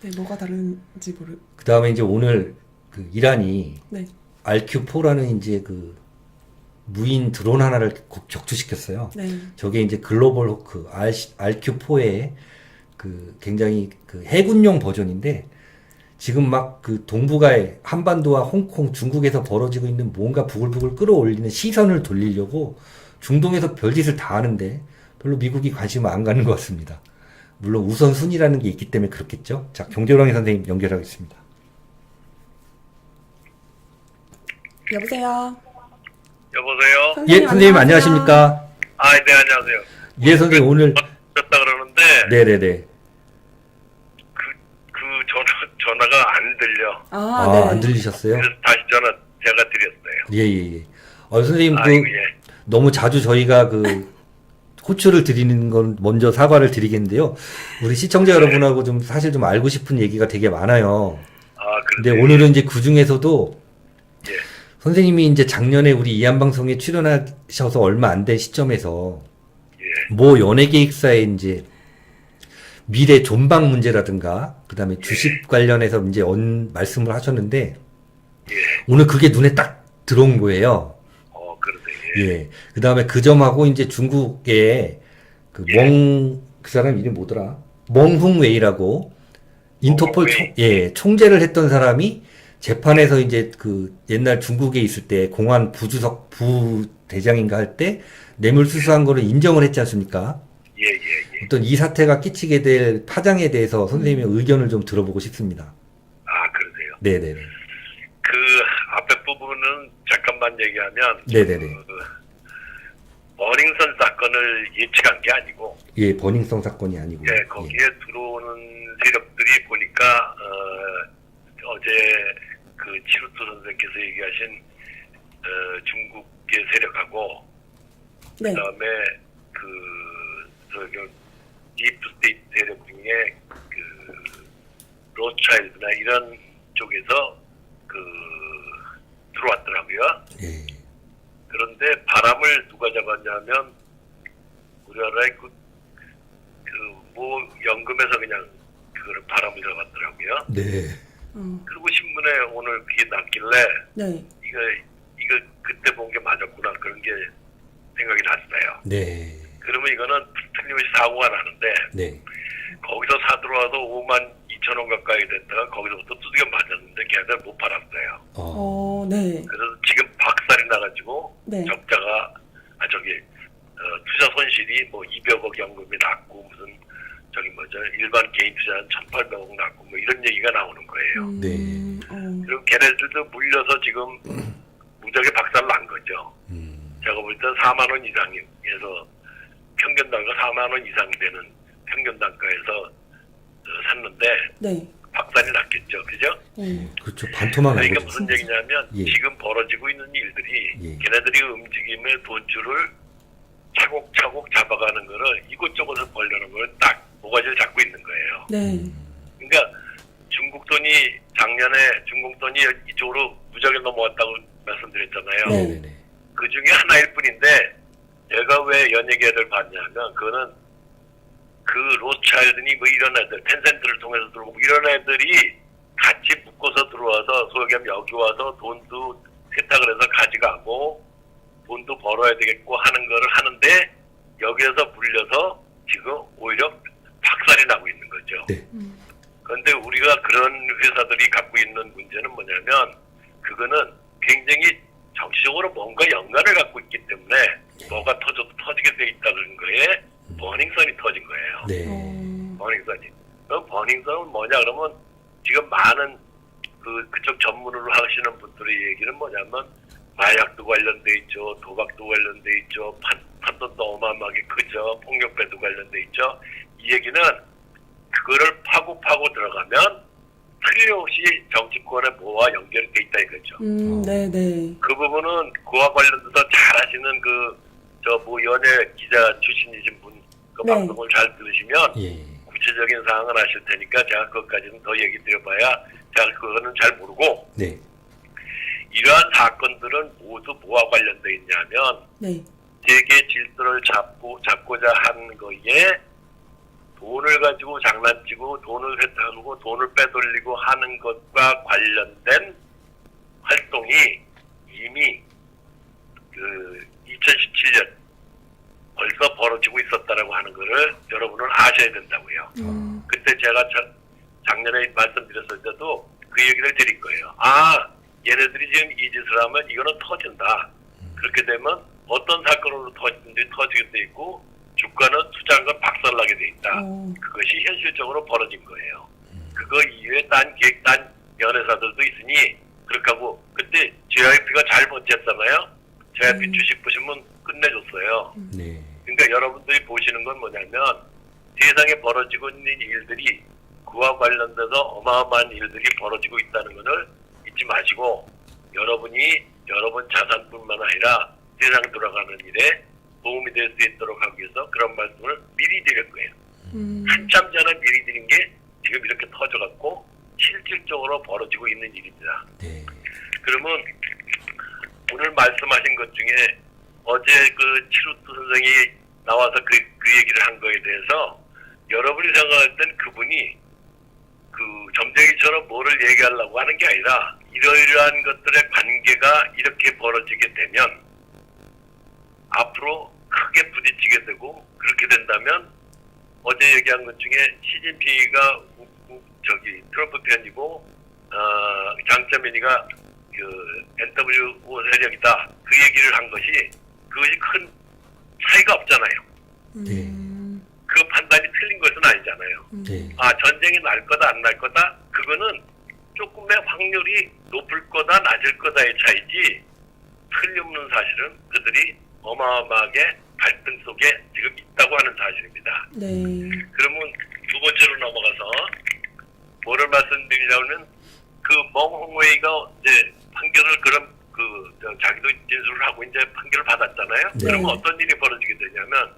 네, 뭐가 다른지 그 다음에 이제 오늘 그 이란이 네. RQ4라는 이제 그 무인 드론 하나를 격추시켰어요. 네. 저게 이제 글로벌 호크 RQ4의 그 굉장히 그 해군용 버전인데 지금 막 그 동북아의 한반도와 홍콩, 중국에서 벌어지고 있는 뭔가 부글부글 끌어올리는 시선을 돌리려고 중동에서 별짓을 다 하는데 별로 미국이 관심을 안 가는 것 같습니다. 물론 우선순위라는 게 있기 때문에 그렇겠죠. 자, 경제호랑이 선생님 연결하겠습니다. 여보세요. 여보세요? 예, 선생님 안녕하십니까? 네, 안녕하세요. 예, 선생님 오늘 셨다 그러는데 네네네. 그 전화가 안 들려. 네. 안 들리셨어요? 그래서 다시 전화 제가 드렸어요. 예. 선생님 아이고, 예. 너무 자주 저희가 호출을 드리는 건 먼저 사과를 드리겠는데요. 우리 시청자 여러분하고 좀 사실 좀 알고 싶은 얘기가 되게 많아요. 근데 그러세요? 오늘은 이제 그 중에서도 예. 선생님이 이제 작년에 우리 이한방송에 출연하셔서 얼마 안 된 시점에서 예. 모 연예기획사의 이제 미래 존박 문제라든가 그다음에 주식 관련해서 이제 말씀을 하셨는데 예. 오늘 그게 눈에 딱 들어온 거예요. 그러세요. 예. 그다음에 그 점하고 이제 중국의 그 사람 이름이 뭐더라? 멍흥웨이라고 인터폴 총재를 했던 사람이 재판에서 이제 그 옛날 중국에 있을 때 공안 부대장인가 할 때 뇌물수수한 거를 인정을 했지 않습니까? 예. 어떤 이 사태가 끼치게 될 파장에 대해서 선생님의 의견을 좀 들어보고 싶습니다. 그러세요. 네네네. 그 앞에 부분은 잠깐만 얘기하면 네네네. 버닝썬 사건을 예측한 게 아니고 예, 버닝썬 사건이 아니고요. 예, 거기에 들어오는 세력들이 보니까 어제 그 치루토 선생께서 얘기하신 중국의 세력하고 네. 그다음에 딥스테이트 세력 중에 로스차일드나 이런 쪽에서 들어왔더라고요. 예. 그런데 바람을 누가 잡았냐면 우리나라의 모 연금에서 그냥 바람을 잡았더라고요. 네. 그리고 신문에 오늘 그게 났길래 네. 이거 그때 본 게 맞았구나 그런 게 생각이 났어요. 네. 그러면 이거는 틀림없이 사고가 나는데 네. 거기서 사들어와서 5만 2천 원 가까이 됐다가 거기서부터 두들겨 맞았는데 걔네들 못 팔았어요. 네. 그래서 지금 박살이 나가지고 네. 적자가 투자 손실이 뭐 200억 연금이 났고 무슨 일반 개인 투자는 1,800억 났고 뭐 이런 얘기가 나오는 거예요. 네. 그리고 걔네들도 물려서 지금 무지하게 박살 난 거죠. 제가 볼 때 4만 원 이상에서 평균 단가 4만 원 이상 되는 평균 단가에서 샀는데 네. 박살이 났겠죠. 그죠? 그렇죠. 반토막 난 그러니까 거죠. 무슨 얘기냐면 예. 지금 벌어지고 있는 일들이 예. 걔네들이 움직임의 돈줄을 차곡차곡 잡아가는 거를 이곳저곳에서 벌려는 걸 딱 모가지를 잡고 있는 거예요. 네. 그러니까 중국 돈이 작년에 중국 돈이 이쪽으로 무지하게 넘어왔다고 말씀드렸잖아요. 네. 네네네. 그 중에 하나일 뿐인데 내가 왜 연예계를 봤냐면 그거는 그 로스차일드니 뭐 이런 애들 텐센트를 통해서 들어오고 이런 애들이 같이 묶어서 들어와서 소유겸 여기 와서 돈도 세탁을 해서 가져가고 돈도 벌어야 되겠고 하는 거를 하는데 여기에서 물려서 지금 오히려 박살이 나고 있는 거죠. 네. 그런데 우리가 그런 회사들이 갖고 있는 문제는 뭐냐면 그거는 굉장히 정치적으로 뭔가 연관을 갖고 있기 때문에 뭐가 터져도 터지게 돼 있다는 거에 버닝썬이 터진 거예요. 네. 버닝썬이. 그 버닝썬은 뭐냐 그러면 지금 많은 그쪽 전문으로 하시는 분들의 얘기는 뭐냐면 마약도 관련돼 있죠. 도박도 관련돼 있죠. 판돈도 어마어마하게 크죠. 폭력배도 관련돼 있죠. 이 얘기는 그거를 파고 들어가면 틀림없이 정치권의 뭐와 연결이 돼 있다 이거죠. 네네. 그 부분은 그와 관련돼서 잘 하시는 연예 기자 출신이신 분, 그 네. 방송을 잘 들으시면 예. 구체적인 사항을 아실 테니까 제가 그것까지는 더 얘기 드려봐야 제가 그거는 잘 모르고 네. 이러한 사건들은 모두 뭐와 관련돼 있냐면 네. 세계 질서를 잡고자 한 거에 돈을 가지고 장난치고 돈을 회탁하고 돈을 빼돌리고 하는 것과 관련된 활동이 이미 2017년 벌써 벌어지고 있었다라고 하는 거를 여러분은 아셔야 된다고요. 그때 제가 작년에 말씀드렸을 때도 그 얘기를 드린 거예요. 얘네들이 지금 이 짓을 하면 이거는 터진다. 그렇게 되면 어떤 사건으로 터지는지 터지게 돼 있고 주가는 투자한 건 박살나게 돼 있다. 그것이 현실적으로 벌어진 거예요. 그거 이외에 딴 기획, 딴 연회사들도 있으니 그렇게 하고 그때 JYP가 잘 버텼잖아요. JYP 주식 보시면 끝내줬어요. 네. 그러니까 여러분들이 보시는 건 뭐냐면 세상에 벌어지고 있는 일들이 그와 관련돼서 어마어마한 일들이 벌어지고 있다는 것을 잊지 마시고 여러분 자산뿐만 아니라 세상 돌아가는 일에 도움이 될 수 있도록 하기 위해서 그런 말씀을 미리 드릴 거예요. 한참 전에 미리 드린 게 지금 이렇게 터져갖고 실질적으로 벌어지고 있는 일입니다. 네. 그러면 오늘 말씀하신 것 중에 어제 그 치루트 선생이 나와서 그 얘기를 한 거에 대해서 여러분이 생각할 땐 그분이 그 점쟁이처럼 뭐를 얘기하려고 하는 게 아니라 이러이러한 것들의 관계가 이렇게 벌어지게 되면 앞으로 크게 부딪히게 되고 그렇게 된다면 어제 얘기한 것 중에 시진핑이가 트럼프 편이고 장쩌민이가 그 NWO 세력이다 그 얘기를 한 것이 그것이 큰 차이가 없잖아요. 네. 그 판단이 틀린 것은 아니잖아요. 네. 전쟁이 날 거다 안 날 거다 그거는 조금의 확률이 높을 거다 낮을 거다의 차이지 틀림없는 사실은 그들이 어마어마하게 갈등 속에 지금 있다고 하는 사실입니다. 네. 그러면 두 번째로 넘어가서 뭐를 말씀드리자면 그 멍홍웨이가 이제 판결을 자기도 진술을 하고 이제 판결을 받았잖아요. 네. 그러면 어떤 일이 벌어지게 되냐면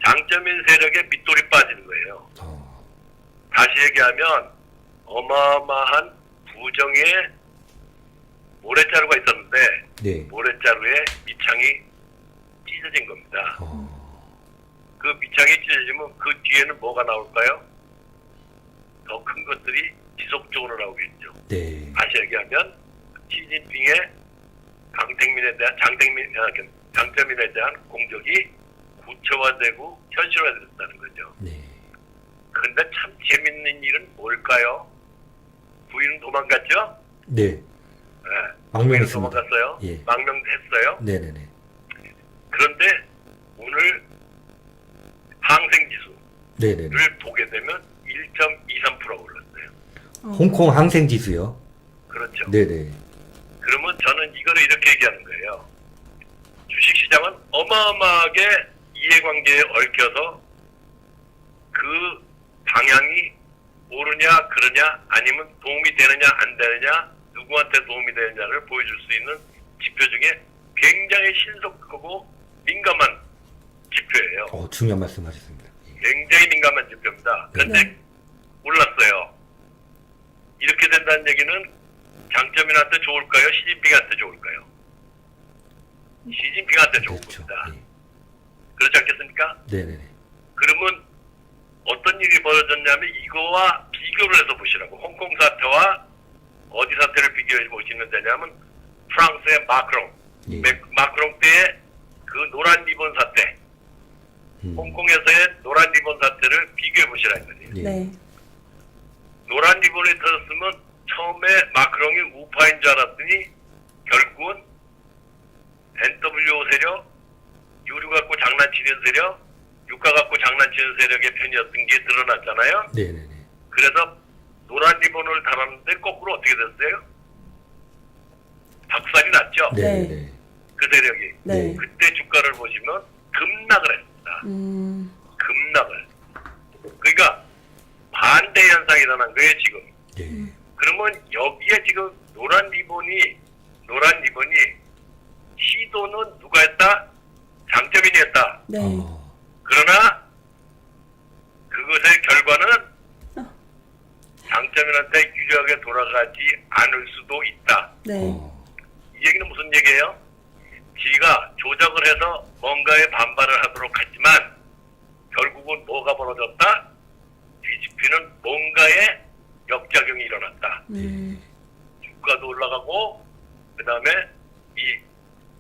장쩌민 세력에 밑돌이 빠지는 거예요. 다시 얘기하면 어마어마한 부정의 모래자루가 있었는데 네. 모래자루에 밑창이 찢어진 겁니다. 그 밑창이 찢어지면 그 뒤에는 뭐가 나올까요? 더 큰 것들이 지속적으로 나오겠죠. 네. 다시 얘기하면 시진핑의 장점인에 대한 공격이 구체화되고 현실화됐다는 거죠. 네. 근데 참 재밌는 일은 뭘까요? 부인은 도망갔죠? 네. 네. 부인은 망명했습니다. 도망갔어요. 예. 망명했어요. 네네네. 그런데 오늘 항생지수를 네네네. 보게 되면 1.23% 올랐어요. 홍콩 항생지수요. 그렇죠. 네네. 그러면 저는 이거를 이렇게 얘기하는 거예요. 주식시장은 어마어마하게 이해관계에 얽혀서 그 방향이 옳으냐 그러냐 아니면 도움이 되느냐 안 되느냐 누구한테 도움이 되느냐를 보여줄 수 있는 지표 중에 굉장히 신속하고 민감한 지표예요. 중요한 말씀 하셨습니다. 굉장히 민감한 지표입니다. 그런데 네. 올랐어요. 이렇게 된다는 얘기는 장점인한테 좋을까요? 시진핑한테 좋을까요? 시진핑한테 좋을 그렇죠. 겁니다. 예. 그렇지 않겠습니까? 네네네. 그러면 어떤 일이 벌어졌냐면 이거와 비교를 해서 보시라고. 홍콩 사태와 어디 사태를 비교해 보시면 되냐면 프랑스의 마크롱. 예. 마크롱 때의 그 노란 리본 사태. 홍콩에서의 노란 리본 사태를 비교해 보시라는 거예요. 예. 네. 노란 리본이 터졌으면 처음에 마크롱이 우파인 줄 알았더니 결국은 NWO 세력, 유류 갖고 장난치는 세력, 유가 갖고 장난치는 세력의 편이었던 게 드러났잖아요. 네네네. 그래서 노란 리본을 달았는데 거꾸로 어떻게 됐어요? 박살이 났죠. 네네네. 그 세력이. 네. 그때 주가를 보시면 급락을 했습니다. 급락을. 그러니까 반대 현상이 일어난 거예요, 지금. 예. 그러면 여기에 지금 노란 리본이 시도는 누가 했다? 장점인이 했다. 네. 그러나 그것의 결과는 장점인한테 유리하게 돌아가지 않을 수도 있다. 네. 이 얘기는 무슨 얘기예요? 지가 조작을 해서 뭔가에 반발을 하도록 하지만 결국은 뭐가 벌어졌다? 뒤집히는 뭔가의 역작용이 일어났다. 주가도 올라가고 그 다음에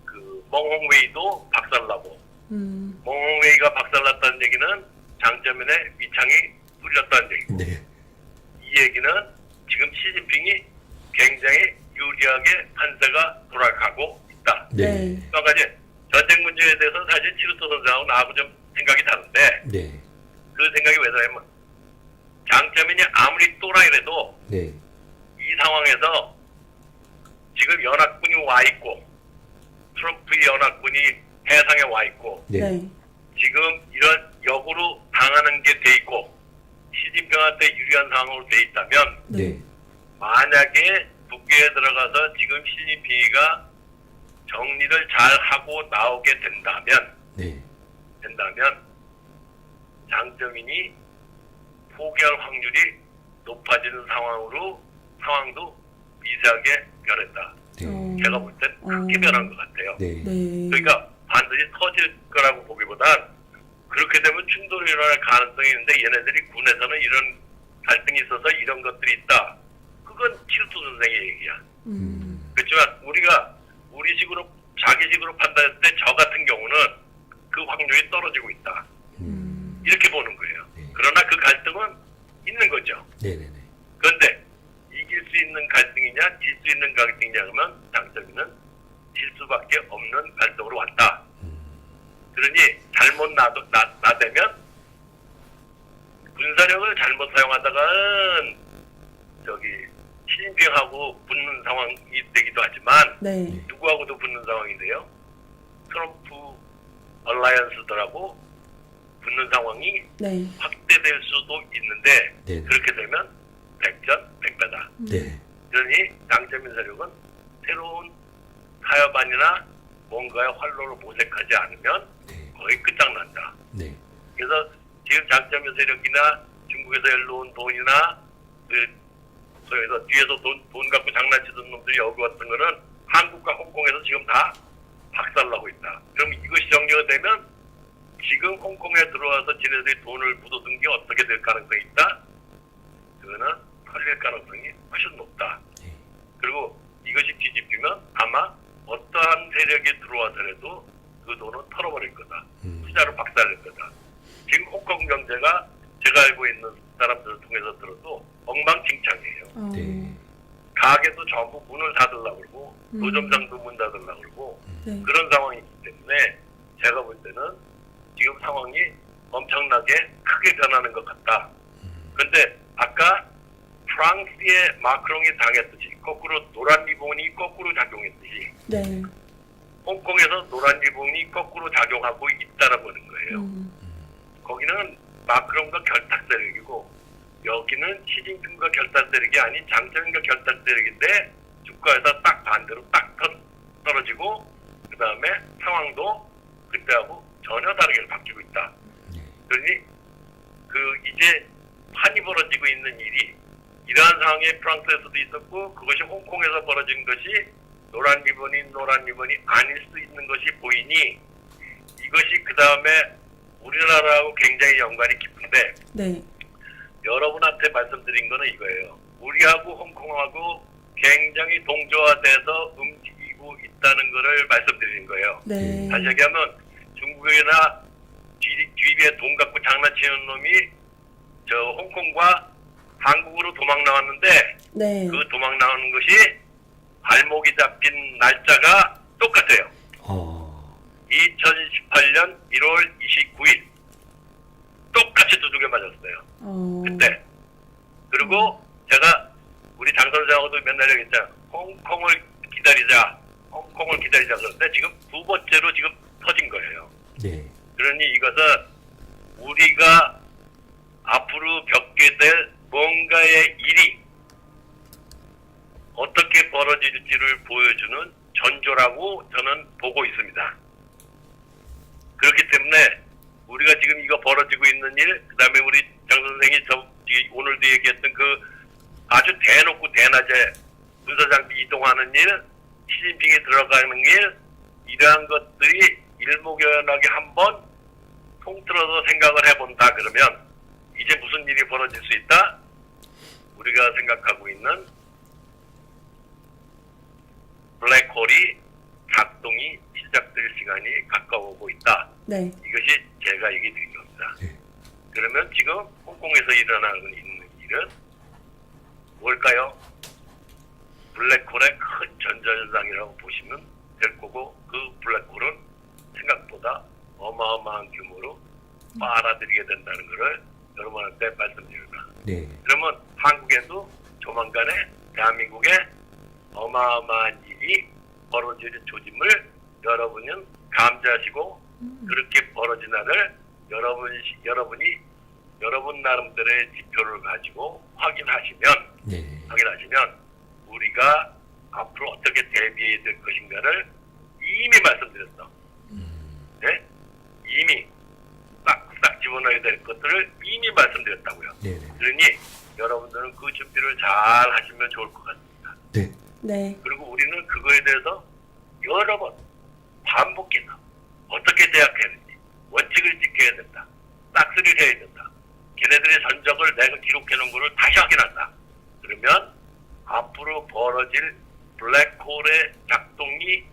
그 멍홍웨이도 박살나고 멍홍웨이가 박살났다는 얘기는 장점인의 위창이 뚫렸다는 얘기고 네. 이 얘기는 지금 시진핑이 굉장히 유리하게 판세가 돌아가고 있다. 네. 또 한 가지 전쟁 문제에 대해서는 사실 치루토 선생하고 나하고 좀 생각이 다른데 네. 그 생각이 왜 다르냐면 장점인이 아무리 또라이라도 네. 이 상황에서 지금 연합군이 와 있고 트럼프 연합군이 해상에 와 있고 네. 네. 지금 이런 역으로 당하는 게 돼 있고 시진핑한테 유리한 상황으로 돼 있다면 네. 만약에 북계에 들어가서 지금 시진핑이가 정리를 잘 하고 나오게 된다면 네. 장점인이 포기할 확률이 높아지는 상황도 미세하게 변했다. 네. 제가 볼 땐 크게 변한 것 같아요. 네. 네. 그러니까 반드시 터질 거라고 보기보단 그렇게 되면 충돌이 일어날 가능성이 있는데 얘네들이 군에서는 이런 갈등이 있어서 이런 것들이 있다. 그건 칠수 선생의 얘기야. 그렇지만 우리가 우리식으로 자기식으로 판단했을 때 저 같은 경우는 그 확률이 떨어지고 있다. 이렇게 보는 거예요. 네. 그러나 그 갈등은 있는 거죠. 네네네. 그런데 이길 수 있는 갈등이냐 질 수 있는 갈등이냐 하면 장점인은 질 수밖에 없는 갈등으로 왔다. 그러니 잘못 나대면 군사력을 잘못 사용하다가는 시진핑하고 붙는 상황이 되기도 하지만 네. 누구하고도 붙는 상황이 돼요. 트럼프 얼라이언스들하고 붙는 상황이 네. 확대될 수도 있는데 네. 그렇게 되면 백전백패다. 네. 그러니 장점인 세력은 새로운 타협안이나 뭔가의 활로를 모색하지 않으면 네. 거의 끝장난다. 네. 그래서 지금 장점인 세력이나 중국에서 일로온 돈이나 소위에서 뒤에서 돈 갖고 장난치던 놈들이 여기 왔던 거는 한국과 홍콩에서 지금 다 박살나고 있다. 그럼 이것이 정리가 되면 지금 홍콩에 들어와서 지네들이 돈을 묻어둔 게 어떻게 될 가능성이 있다? 그거는 털릴 가능성이 훨씬 높다. 네. 그리고 이것이 뒤집히면 아마 어떠한 세력이 들어와서라도 그 가게도 전부 문을 닫으려고 그러고 노점상도 문 닫으려고 그러고 네. 그런 상황이기 때문에 제가 볼 때는 지금 상황이 엄청나게 크게 변하는 것 같다. 그런데 아까 프랑스의 마크롱이 당했듯이 거꾸로 노란 리본이 거꾸로 작용했듯이 네. 홍콩에서 노란 리본이 거꾸로 작용하고 있다는 거예요. 거기는 마크롱과 결탁 세력이고 여기는 시진핑과 결탁 세력이 아닌 장차관과 결탁 세력인데 주가에서 딱 반대로 딱 떨어지고 그 다음에 상황도 그때하고 전혀 다르게 바뀌고 있다. 그러니 이제 판이 벌어지고 있는 일이 이러한 상황이 프랑스에서도 있었고 그것이 홍콩에서 벌어진 것이 노란 리본이 아닐 수 있는 것이 보이니 이것이 그 다음에 우리나라하고 굉장히 연관이 깊은데 네. 여러분한테 말씀드린 거는 이거예요. 우리하고 홍콩하고 굉장히 동조화돼서 움직이고 있다는 것을 말씀드리는 거예요. 네. 다시 얘기하면 중국이나 뒤에 돈 갖고 장난치는 놈이 저 홍콩과 한국으로 도망 나왔는데 네. 그 도망 나오는 것이 발목이 잡힌 날짜가 똑같아요. 2018년 1월 29일 똑같이 두들겨 맞았어요. 그때. 그리고 제가 우리 장 선생하고도 맨날 얘기했잖아요. 홍콩을 기다리자 그런데 지금 두 번째로 지금 터진 거예요. 네. 그러니 이것은 우리가 앞으로 겪게 될 뭔가의 일이 어떻게 벌어질지를 보여주는 전조라고 저는 보고 있습니다. 그렇기 때문에 우리가 지금 이거 벌어지고 있는 일, 그 다음에 우리 장 선생이 오늘도 얘기했던 그 아주 대놓고 대낮에 군사장비 이동하는 일, 시진핑이 들어가는 일, 이러한 것들이 일목요연하게 한번 통틀어서 생각을 해본다 그러면 이제 무슨 일이 벌어질 수 있다? 우리가 생각하고 있는 블랙홀이 작동이 시작될 시간이 가까워오고 있다. 네. 이것이 제가 얘기 드린 겁니다. 네. 그러면 지금 홍콩에서 일어나고 있는 일은 뭘까요? 블랙홀의 큰 전자현상이라고 보시면 될 거고 그 블랙홀은 생각보다 어마어마한 규모로 빨아들이게 된다는 것을 여러분한테 말씀드립니다. 네. 그러면 한국에도 조만간에 대한민국에 어마어마한 일이 벌어질 조짐을 여러분은 감지하시고 그렇게 벌어진 날을 여러분이 여러분 나름대로의 지표를 가지고 확인하시면 우리가 앞으로 어떻게 대비해야 될 것인가를 이미 말씀드렸어. 네? 이미 싹싹 집어넣어야 될 것들을 이미 말씀드렸다고요. 네. 그러니 여러분들은 그 준비를 잘 하시면 좋을 것 같습니다. 네. 네. 그리고 우리는 그거에 대해서 여러 번 반복해서 어떻게 대학했는지 원칙을 지켜야 된다. 싹쓸이를 해야 된다. 걔네들의 전적을 내가 기록해 놓은 거를 다시 확인한다. 그러면 앞으로 벌어질 블랙홀의 작동이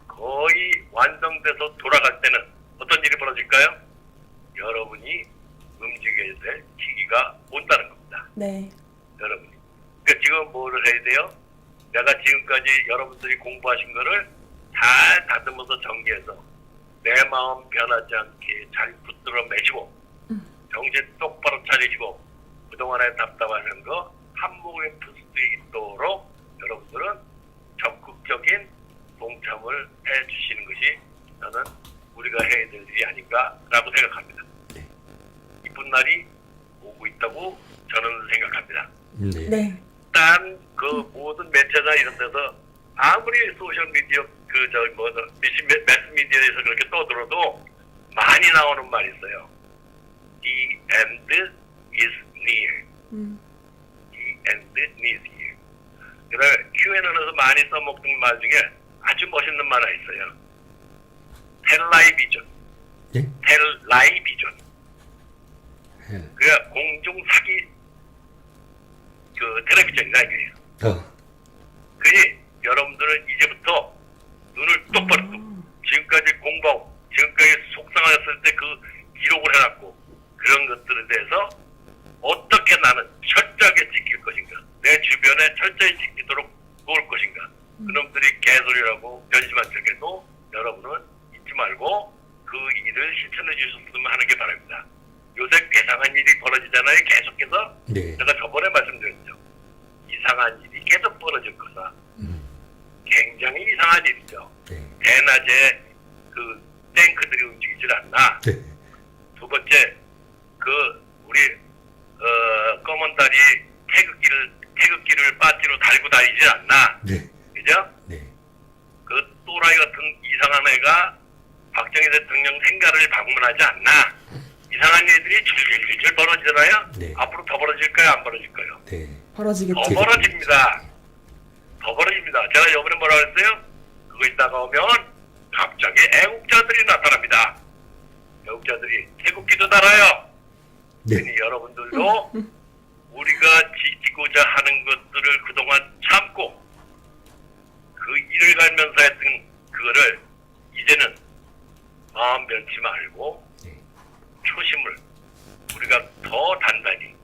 거의 완성돼서 돌아갈 때는 어떤 일이 벌어질까요? 여러분이 움직여야 될 시기가 온다는 겁니다. 네. 여러분이. 그러니까 지금 뭐를 해야 돼요? 내가 지금까지 여러분들이 공부하신 거를 잘 다듬어서 정리해서 내 마음 변하지 않게 잘 붙들어 매시고 정신 똑바로 차리시고 그동안에 답답하는 거 한몸에 풀 수 있도록 여러분들은 적극적인 동참을 해주시는 것이 저는 우리가 해야 될 일이 아닌가라고 생각합니다. 네. 이쁜 날이 오고 있다고 저는 생각합니다. 네. 네. 딴 그 모든 매체나 이런 데서 아무리 소셜미디어 매스미디어에서 그렇게 떠들어도 많이 나오는 말이 있어요. The end is near. The end is near. 그래 QNN에서 많이 써먹는 말 중에 아주 멋있는 말 하나 있어요. 텔라이비전. 예? 텔라이비전. 예. 그게 공중 사기 그 텔레비전이다 이거예요. 그니 여러분들은 이제부터 눈을 똑바로 뜨고 지금까지 공부하고 지금까지 속상하셨을 때 그 기록을 해놨고 그런 것들에 대해서 어떻게 나는 철저하게 지킬 것인가 내 주변에 철저히 지키도록 이상한 일이 계속 벌어질 거다. 굉장히 이상한 일이죠. 네. 대낮에 그 탱크들이 움직이질 않나. 네. 두 번째, 우리 검은다리 태극기를 빠지로 달고 다니지 않나. 네. 그죠? 네. 그 또라이 같은 이상한 애가 박정희 대통령 생가를 방문하지 않나. 이상한 일들이 줄줄줄 벌어지잖아요. 네. 앞으로 더 벌어질까요? 안 벌어질까요? 네. 벌어지겠죠. 더 벌어집니다. 더 벌어집니다. 제가 이번에 뭐라 그랬어요? 그거 있다가 오면 갑자기 애국자들이 나타납니다. 애국자들이 태극기도 달아요. 네. 그러니 여러분들도 우리가 지키고자 하는 것들을 그동안 참고 그 일을 갈면서 했던 그거를 이제는 마음 변치 말고 네. 초심을 우리가 더 단단히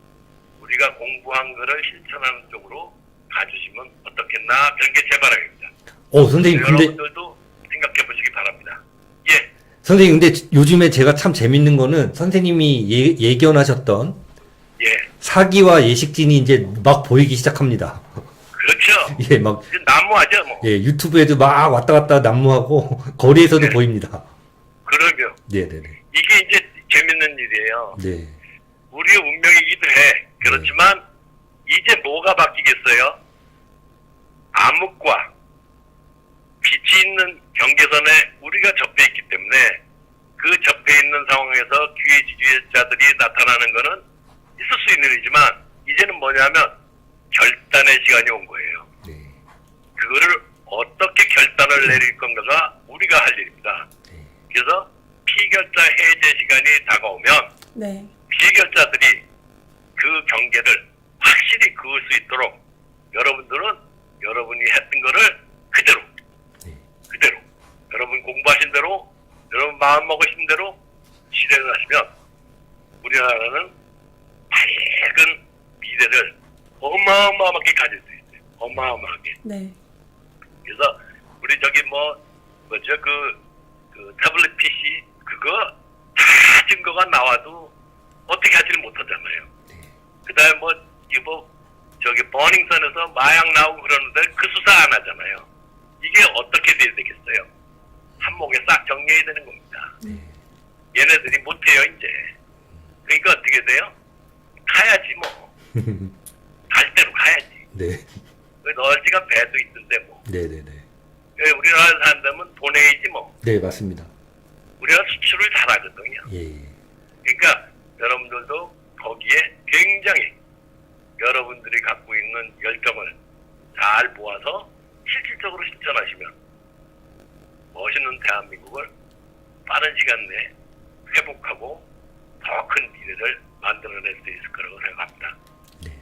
우리가 공부한 거를 실천하는 쪽으로 가주시면 어떻겠나 그런 게 제 바람입니다. 선생님, 근데, 여러분들도 생각해 보시기 바랍니다. 예. 선생님, 근데 요즘에 제가 참 재밌는 거는 선생님이 예견하셨던 예. 사기와 예식진이 이제 막 보이기 시작합니다. 그렇죠. 예, 막, 이제 난무하죠, 뭐. 예, 유튜브에도 막 왔다 갔다 난무하고, 거리에서도 네. 보입니다. 그러면 네네네. 이게 이제 재밌는 일이에요. 네. 우리의 운명이기도 해. 그렇지만 이제 뭐가 바뀌겠어요? 암흑과 빛이 있는 경계선에 우리가 접해 있기 때문에 그 접해 있는 상황에서 기회주의자들이 나타나는 거는 있을 수 있는 일이지만 이제는 뭐냐면 결단의 시간이 온 거예요. 네. 그거를 어떻게 결단을 내릴 건가가 우리가 할 일입니다. 네. 그래서 피결자 해제 시간이 다가오면 네. 피해결자들이 그 경계를 확실히 그을 수 있도록 여러분들은 여러분이 했던 거를 그대로 여러분 공부하신 대로 여러분 마음 먹으신 대로 실행을 하시면 우리나라는 밝은 미래를 어마어마하게 가질 수 있어요. 어마어마하게. 네. 그래서 우리 저기 그 태블릿 PC 그거 다 증거가 나와도 어떻게 하지를 못하잖아요. 그 다음에 저기 버닝썬에서 마약 나오고 그러는데 그 수사 안 하잖아요. 이게 어떻게 돼야 되겠어요? 한목에 싹 정리해야 되는 겁니다. 얘네들이 못해요, 이제. 그러니까 어떻게 돼요? 가야지 뭐. 갈 대로 가야지. 네. 널찍한 배도 있는데 뭐. 네네네. 우리나라 산다면 보내야지 뭐. 네, 맞습니다. 우리가 수출을 잘하거든요. 예. 그러니까 여러분들도 거기에 굉장히 여러분들이 갖고 있는 열정을 잘 모아서 실질적으로 실천하시면 멋있는 대한민국을 빠른 시간 내에 회복하고 더 큰 미래를 만들어낼 수 있을 거라고 생각합니다. 네.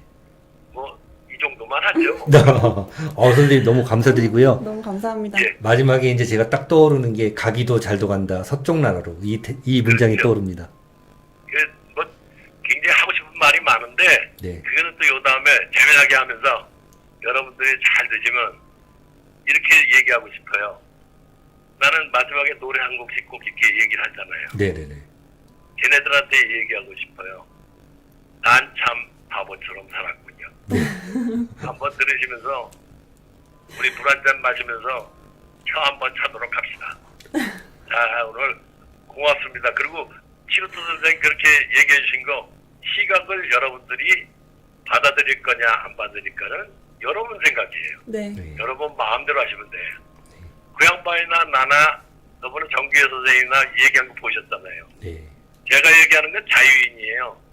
이 정도만 하죠. 선생님 너무 감사드리고요. 너무 감사합니다. 예. 마지막에 이제 제가 딱 떠오르는 게 가기도 잘도 간다 서쪽 나라로 이 문장이 그렇죠. 떠오릅니다. 굉장히 하고 싶은 말이 많은데 네. 그거는 또 요 다음에 재미나게 하면서 여러분들이 잘 되시면 이렇게 얘기하고 싶어요. 나는 마지막에 노래 한 곡씩 꼭 이렇게 얘기를 하잖아요. 네네네. 걔네들한테 얘기하고 싶어요. 난 참 바보처럼 살았군요. 한번 들으시면서 우리 물 한 잔 마시면서 혀 한번 차도록 합시다. 자, 오늘 고맙습니다. 그리고 치루토 선생님 그렇게 얘기해 주신 거 시각을 여러분들이 받아들일 거냐 안 받아들일 거는 여러분 생각이에요. 네. 네. 여러분 마음대로 하시면 돼요. 그 양반이나 나나 저번에 정규혜 선생님이나 얘기한 거 보셨잖아요. 네. 제가 얘기하는 건 자유인이에요.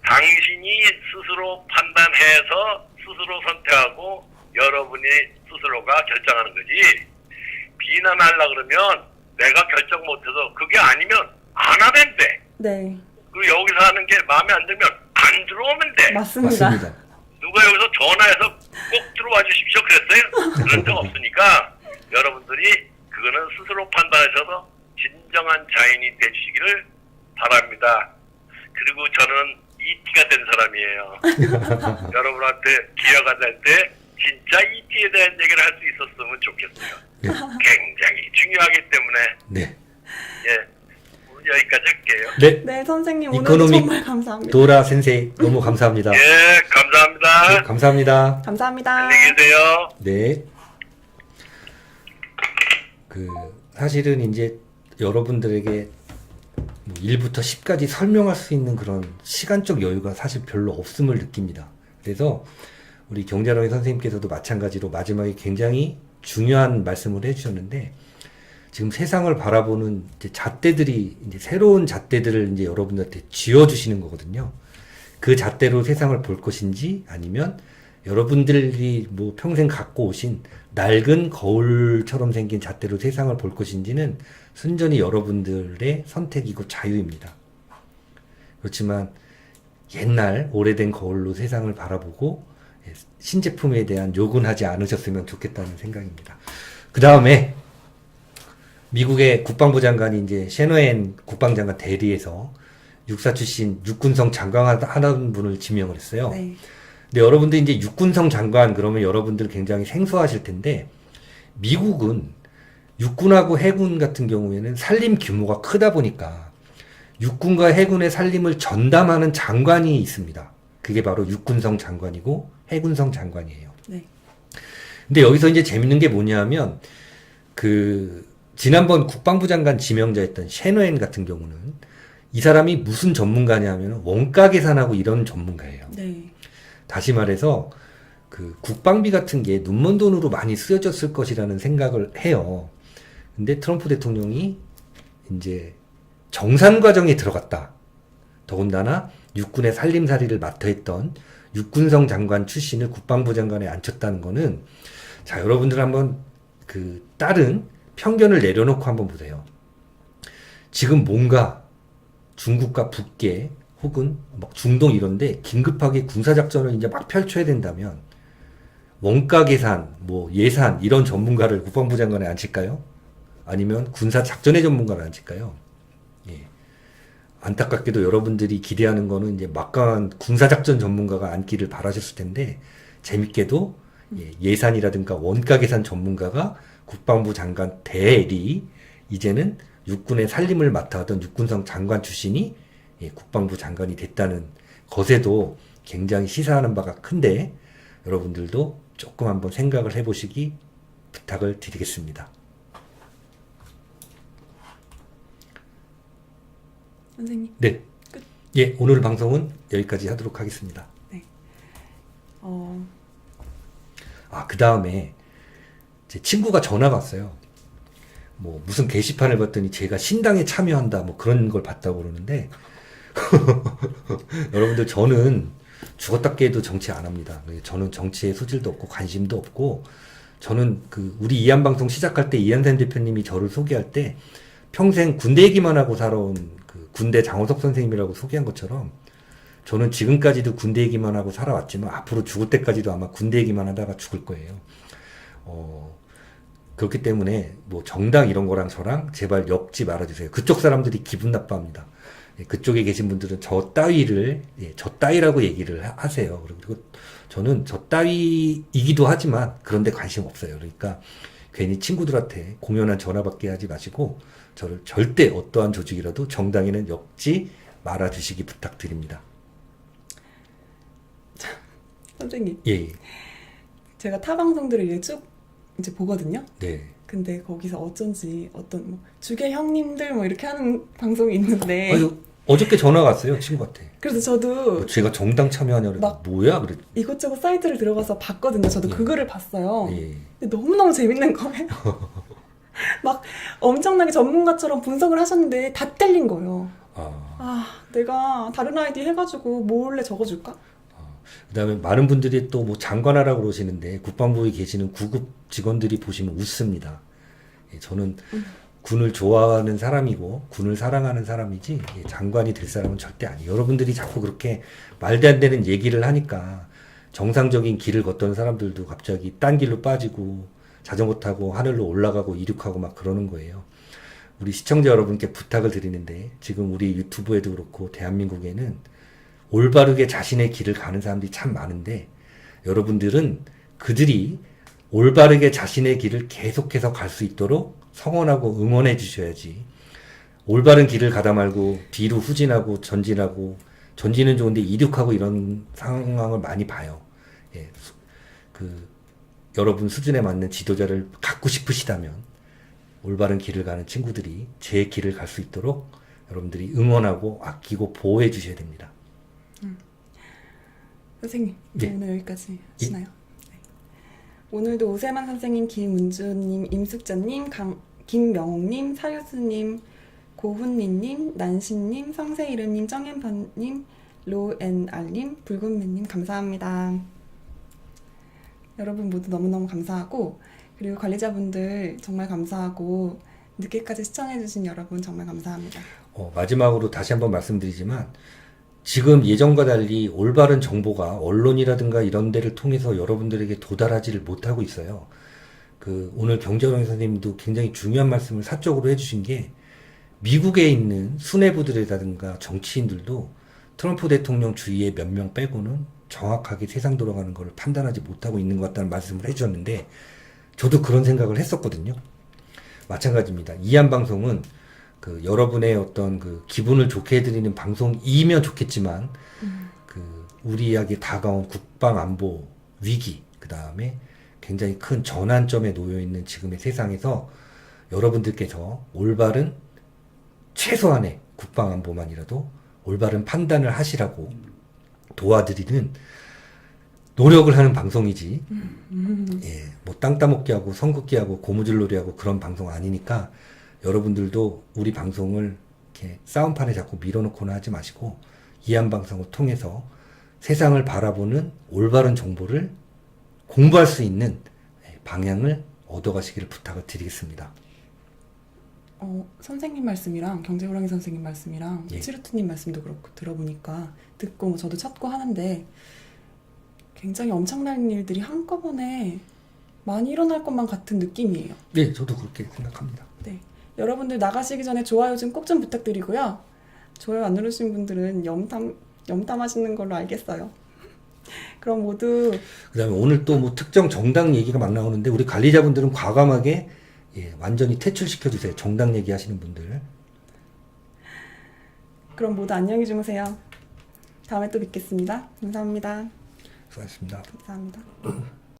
당신이 스스로 판단해서 스스로 선택하고 여러분이 스스로가 결정하는 거지. 비난하려고 그러면 내가 결정 못해서 그게 아니면 안 하면 돼. 네. 그리고 여기서 하는 게 마음에 안 들면 안 들어오면 돼. 맞습니다. 맞습니다. 누가 여기서 전화해서 꼭 들어와 주십시오 그랬어요? 그런 적 없으니까 여러분들이 그거는 스스로 판단하셔서 진정한 자인이 되시기를 바랍니다. 그리고 저는 ET가 된 사람이에요. 여러분한테 기회가 될 때 진짜 ET에 대한 얘기를 할 수 있었으면 좋겠어요. 네. 굉장히 중요하기 때문에 네. 예, 오늘 여기까지 할게요. 네. 네, 선생님 오늘 이코노믹 정말 감사합니다. 도라 센세이 너무 감사합니다. 예, 감사합니다. 고맙습니다. 감사합니다. 감사합니다. 안녕히 계세요. 네. 사실은 이제 여러분들에게 뭐 1부터 10까지 설명할 수 있는 그런 시간적 여유가 사실 별로 없음을 느낍니다. 그래서 우리 경자롱이 선생님께서도 마찬가지로 마지막에 굉장히 중요한 말씀을 해주셨는데, 지금 세상을 바라보는 이제 잣대들이 이제 새로운 잣대들을 이제 여러분들한테 쥐어주시는 거거든요. 그 잣대로 세상을 볼 것인지, 아니면 여러분들이 뭐 평생 갖고 오신 낡은 거울처럼 생긴 잣대로 세상을 볼 것인지는 순전히 여러분들의 선택이고 자유입니다. 그렇지만 옛날 오래된 거울로 세상을 바라보고 신제품에 대한 욕은 하지 않으셨으면 좋겠다는 생각입니다. 그 다음에 미국의 국방부 장관이 이제 셰너엔 국방장관 대리에서 육사 출신 육군성 장관 하는 분을 지명을 했어요. 네. 근데 여러분들 이제 육군성 장관 그러면 여러분들 굉장히 생소하실 텐데, 미국은 육군하고 해군 같은 경우에는 산림 규모가 크다 보니까 육군과 해군의 산림을 전담하는 장관이 있습니다. 그게 바로 육군성 장관이고 해군성 장관이에요. 네. 근데 여기서 이제 재밌는 게 뭐냐면, 지난번 국방부 장관 지명자였던 셰너엔 같은 경우는 이 사람이 무슨 전문가냐면 원가 계산하고 이런 전문가예요. 네. 다시 말해서 국방비 같은 게 눈먼 돈으로 많이 쓰여졌을 것이라는 생각을 해요. 근데 트럼프 대통령이 이제 정산 과정에 들어갔다. 더군다나 육군의 살림살이를 맡아 했던 육군성 장관 출신을 국방부 장관에 앉혔다는 거는, 자, 여러분들 한번 다른 편견을 내려놓고 한번 보세요. 지금 뭔가 중국과 북계 혹은 막 중동 이런데 긴급하게 군사작전을 이제 막 펼쳐야 된다면 원가 계산, 뭐 예산 이런 전문가를 국방부 장관에 앉힐까요? 아니면 군사작전의 전문가를 앉힐까요? 예. 안타깝게도 여러분들이 기대하는 거는 이제 막강한 군사작전 전문가가 앉기를 바라셨을 텐데, 재밌게도 예산이라든가 원가 계산 전문가가 국방부 장관 대리, 이제는 육군의 살림을 맡아 하던 육군성 장관 출신이 국방부 장관이 됐다는 것에도 굉장히 시사하는 바가 큰데, 여러분들도 조금 한번 생각을 해보시기 부탁을 드리겠습니다. 선생님. 네. 끝. 예, 오늘 방송은 여기까지 하도록 하겠습니다. 네. 그 다음에 제 친구가 전화가 왔어요. 뭐 무슨 게시판을 봤더니 제가 신당에 참여한다 뭐 그런 걸 봤다고 그러는데 여러분들, 저는 죽었다 깨도 정치 안 합니다. 저는 정치에 소질도 없고 관심도 없고, 저는 우리 이한방송 시작할 때 이한샘 대표님이 저를 소개할 때 평생 군대 얘기만 하고 살아온 군대 장호석 선생님이라고 소개한 것처럼, 저는 지금까지도 군대 얘기만 하고 살아왔지만 앞으로 죽을 때까지도 아마 군대 얘기만 하다가 죽을 거예요. 그렇기 때문에 뭐 정당 이런 거랑 저랑 제발 엮지 말아주세요. 그쪽 사람들이 기분 나빠합니다. 그쪽에 계신 분들은 저 따위라고 얘기를 하세요. 그리고 저는 저 따위이기도 하지만 그런데 관심 없어요. 그러니까 괜히 친구들한테 공연한 전화 받게 하지 마시고, 저를 절대 어떠한 조직이라도 정당에는 엮지 말아주시기 부탁드립니다. 선생님. 예. 제가 타 방송들을 이제 보거든요. 네. 근데 거기서 어쩐지 어떤 뭐 주계 형님들 뭐 이렇게 하는 방송이 있는데, 어저께 전화가 왔어요, 친구한테. 그래서 저도 제가 정당 참여하냐고 막 뭐야? 그랬. 이것저것 사이트를 들어가서 봤거든요. 저도 예. 그거를 봤어요. 예. 근데 너무너무 재밌는 거예요. 막 엄청나게 전문가처럼 분석을 하셨는데 다 틀린 거예요. 내가 다른 아이디 해가지고 몰래 적어줄까? 그다음에 많은 분들이 또 뭐 장관하라고 그러시는데, 국방부에 계시는 구급 직원들이 보시면 웃습니다. 저는 군을 좋아하는 사람이고 군을 사랑하는 사람이지 장관이 될 사람은 절대 아니에요. 여러분들이 자꾸 그렇게 말도 안 되는 얘기를 하니까 정상적인 길을 걷던 사람들도 갑자기 딴 길로 빠지고 자전거 타고 하늘로 올라가고 이륙하고 막 그러는 거예요. 우리 시청자 여러분께 부탁을 드리는데, 지금 우리 유튜브에도 그렇고 대한민국에는 올바르게 자신의 길을 가는 사람들이 참 많은데, 여러분들은 그들이 올바르게 자신의 길을 계속해서 갈 수 있도록 성원하고 응원해 주셔야지, 올바른 길을 가다 말고 뒤로 후진하고 전진은 좋은데 이륙하고 이런 상황을 많이 봐요. 여러분 수준에 맞는 지도자를 갖고 싶으시다면 올바른 길을 가는 친구들이 제 길을 갈 수 있도록 여러분들이 응원하고 아끼고 보호해 주셔야 됩니다. 선생님, 이제 예. 오늘 여기까지 하시나요? 네. 오늘도 오세만 선생님, 김은주님, 임숙자님, 김명옥님, 사유수님, 고훈리님, 난신님, 성세이름님, 정앤번님, 로앤알님, 붉은매님 감사합니다. 여러분 모두 너무너무 감사하고, 그리고 관리자분들 정말 감사하고, 늦게까지 시청해주신 여러분 정말 감사합니다. 마지막으로 다시 한번 말씀드리지만 지금 예전과 달리 올바른 정보가 언론이라든가 이런 데를 통해서 여러분들에게 도달하지를 못하고 있어요. 오늘 경제활동 선생님도 굉장히 중요한 말씀을 사적으로 해주신 게 미국에 있는 수뇌부들이라든가 정치인들도 트럼프 대통령 주위에 몇 명 빼고는 정확하게 세상 돌아가는 것을 판단하지 못하고 있는 것 같다는 말씀을 해주셨는데 저도 그런 생각을 했었거든요. 마찬가지입니다. 이한방송은 여러분의 어떤 기분을 좋게 해드리는 방송이면 좋겠지만 우리에게 다가온 국방 안보 위기, 그 다음에 굉장히 큰 전환점에 놓여 있는 지금의 세상에서 여러분들께서 올바른 최소한의 국방 안보만이라도 올바른 판단을 하시라고 도와드리는 노력을 하는 방송이지, 뭐 땅 따먹기 하고 선긋기 하고 고무줄놀이 하고 그런 방송 아니니까 여러분들도 우리 방송을 이렇게 싸움판에 자꾸 밀어놓거나 하지 마시고 이한방송을 통해서 세상을 바라보는 올바른 정보를 공부할 수 있는 방향을 얻어가시기를 부탁을 드리겠습니다. 선생님 말씀이랑 경제호랑이 선생님 말씀이랑 예. 치루트님 말씀도 그렇고 들어보니까 듣고 뭐 저도 찾고 하는데 굉장히 엄청난 일들이 한꺼번에 많이 일어날 것만 같은 느낌이에요. 네, 저도 그렇게 생각합니다. 네, 여러분들 나가시기 전에 좋아요 좀 꼭 좀 부탁드리고요. 좋아요 안 누르신 분들은 염탐하시는 걸로 알겠어요. 그럼 모두 그 다음에 오늘 또 뭐 특정 정당 얘기가 막 나오는데 우리 관리자분들은 과감하게 완전히 퇴출시켜주세요. 정당 얘기하시는 분들. 그럼 모두 안녕히 주무세요. 다음에 또 뵙겠습니다. 감사합니다. 수고하셨습니다. 감사합니다.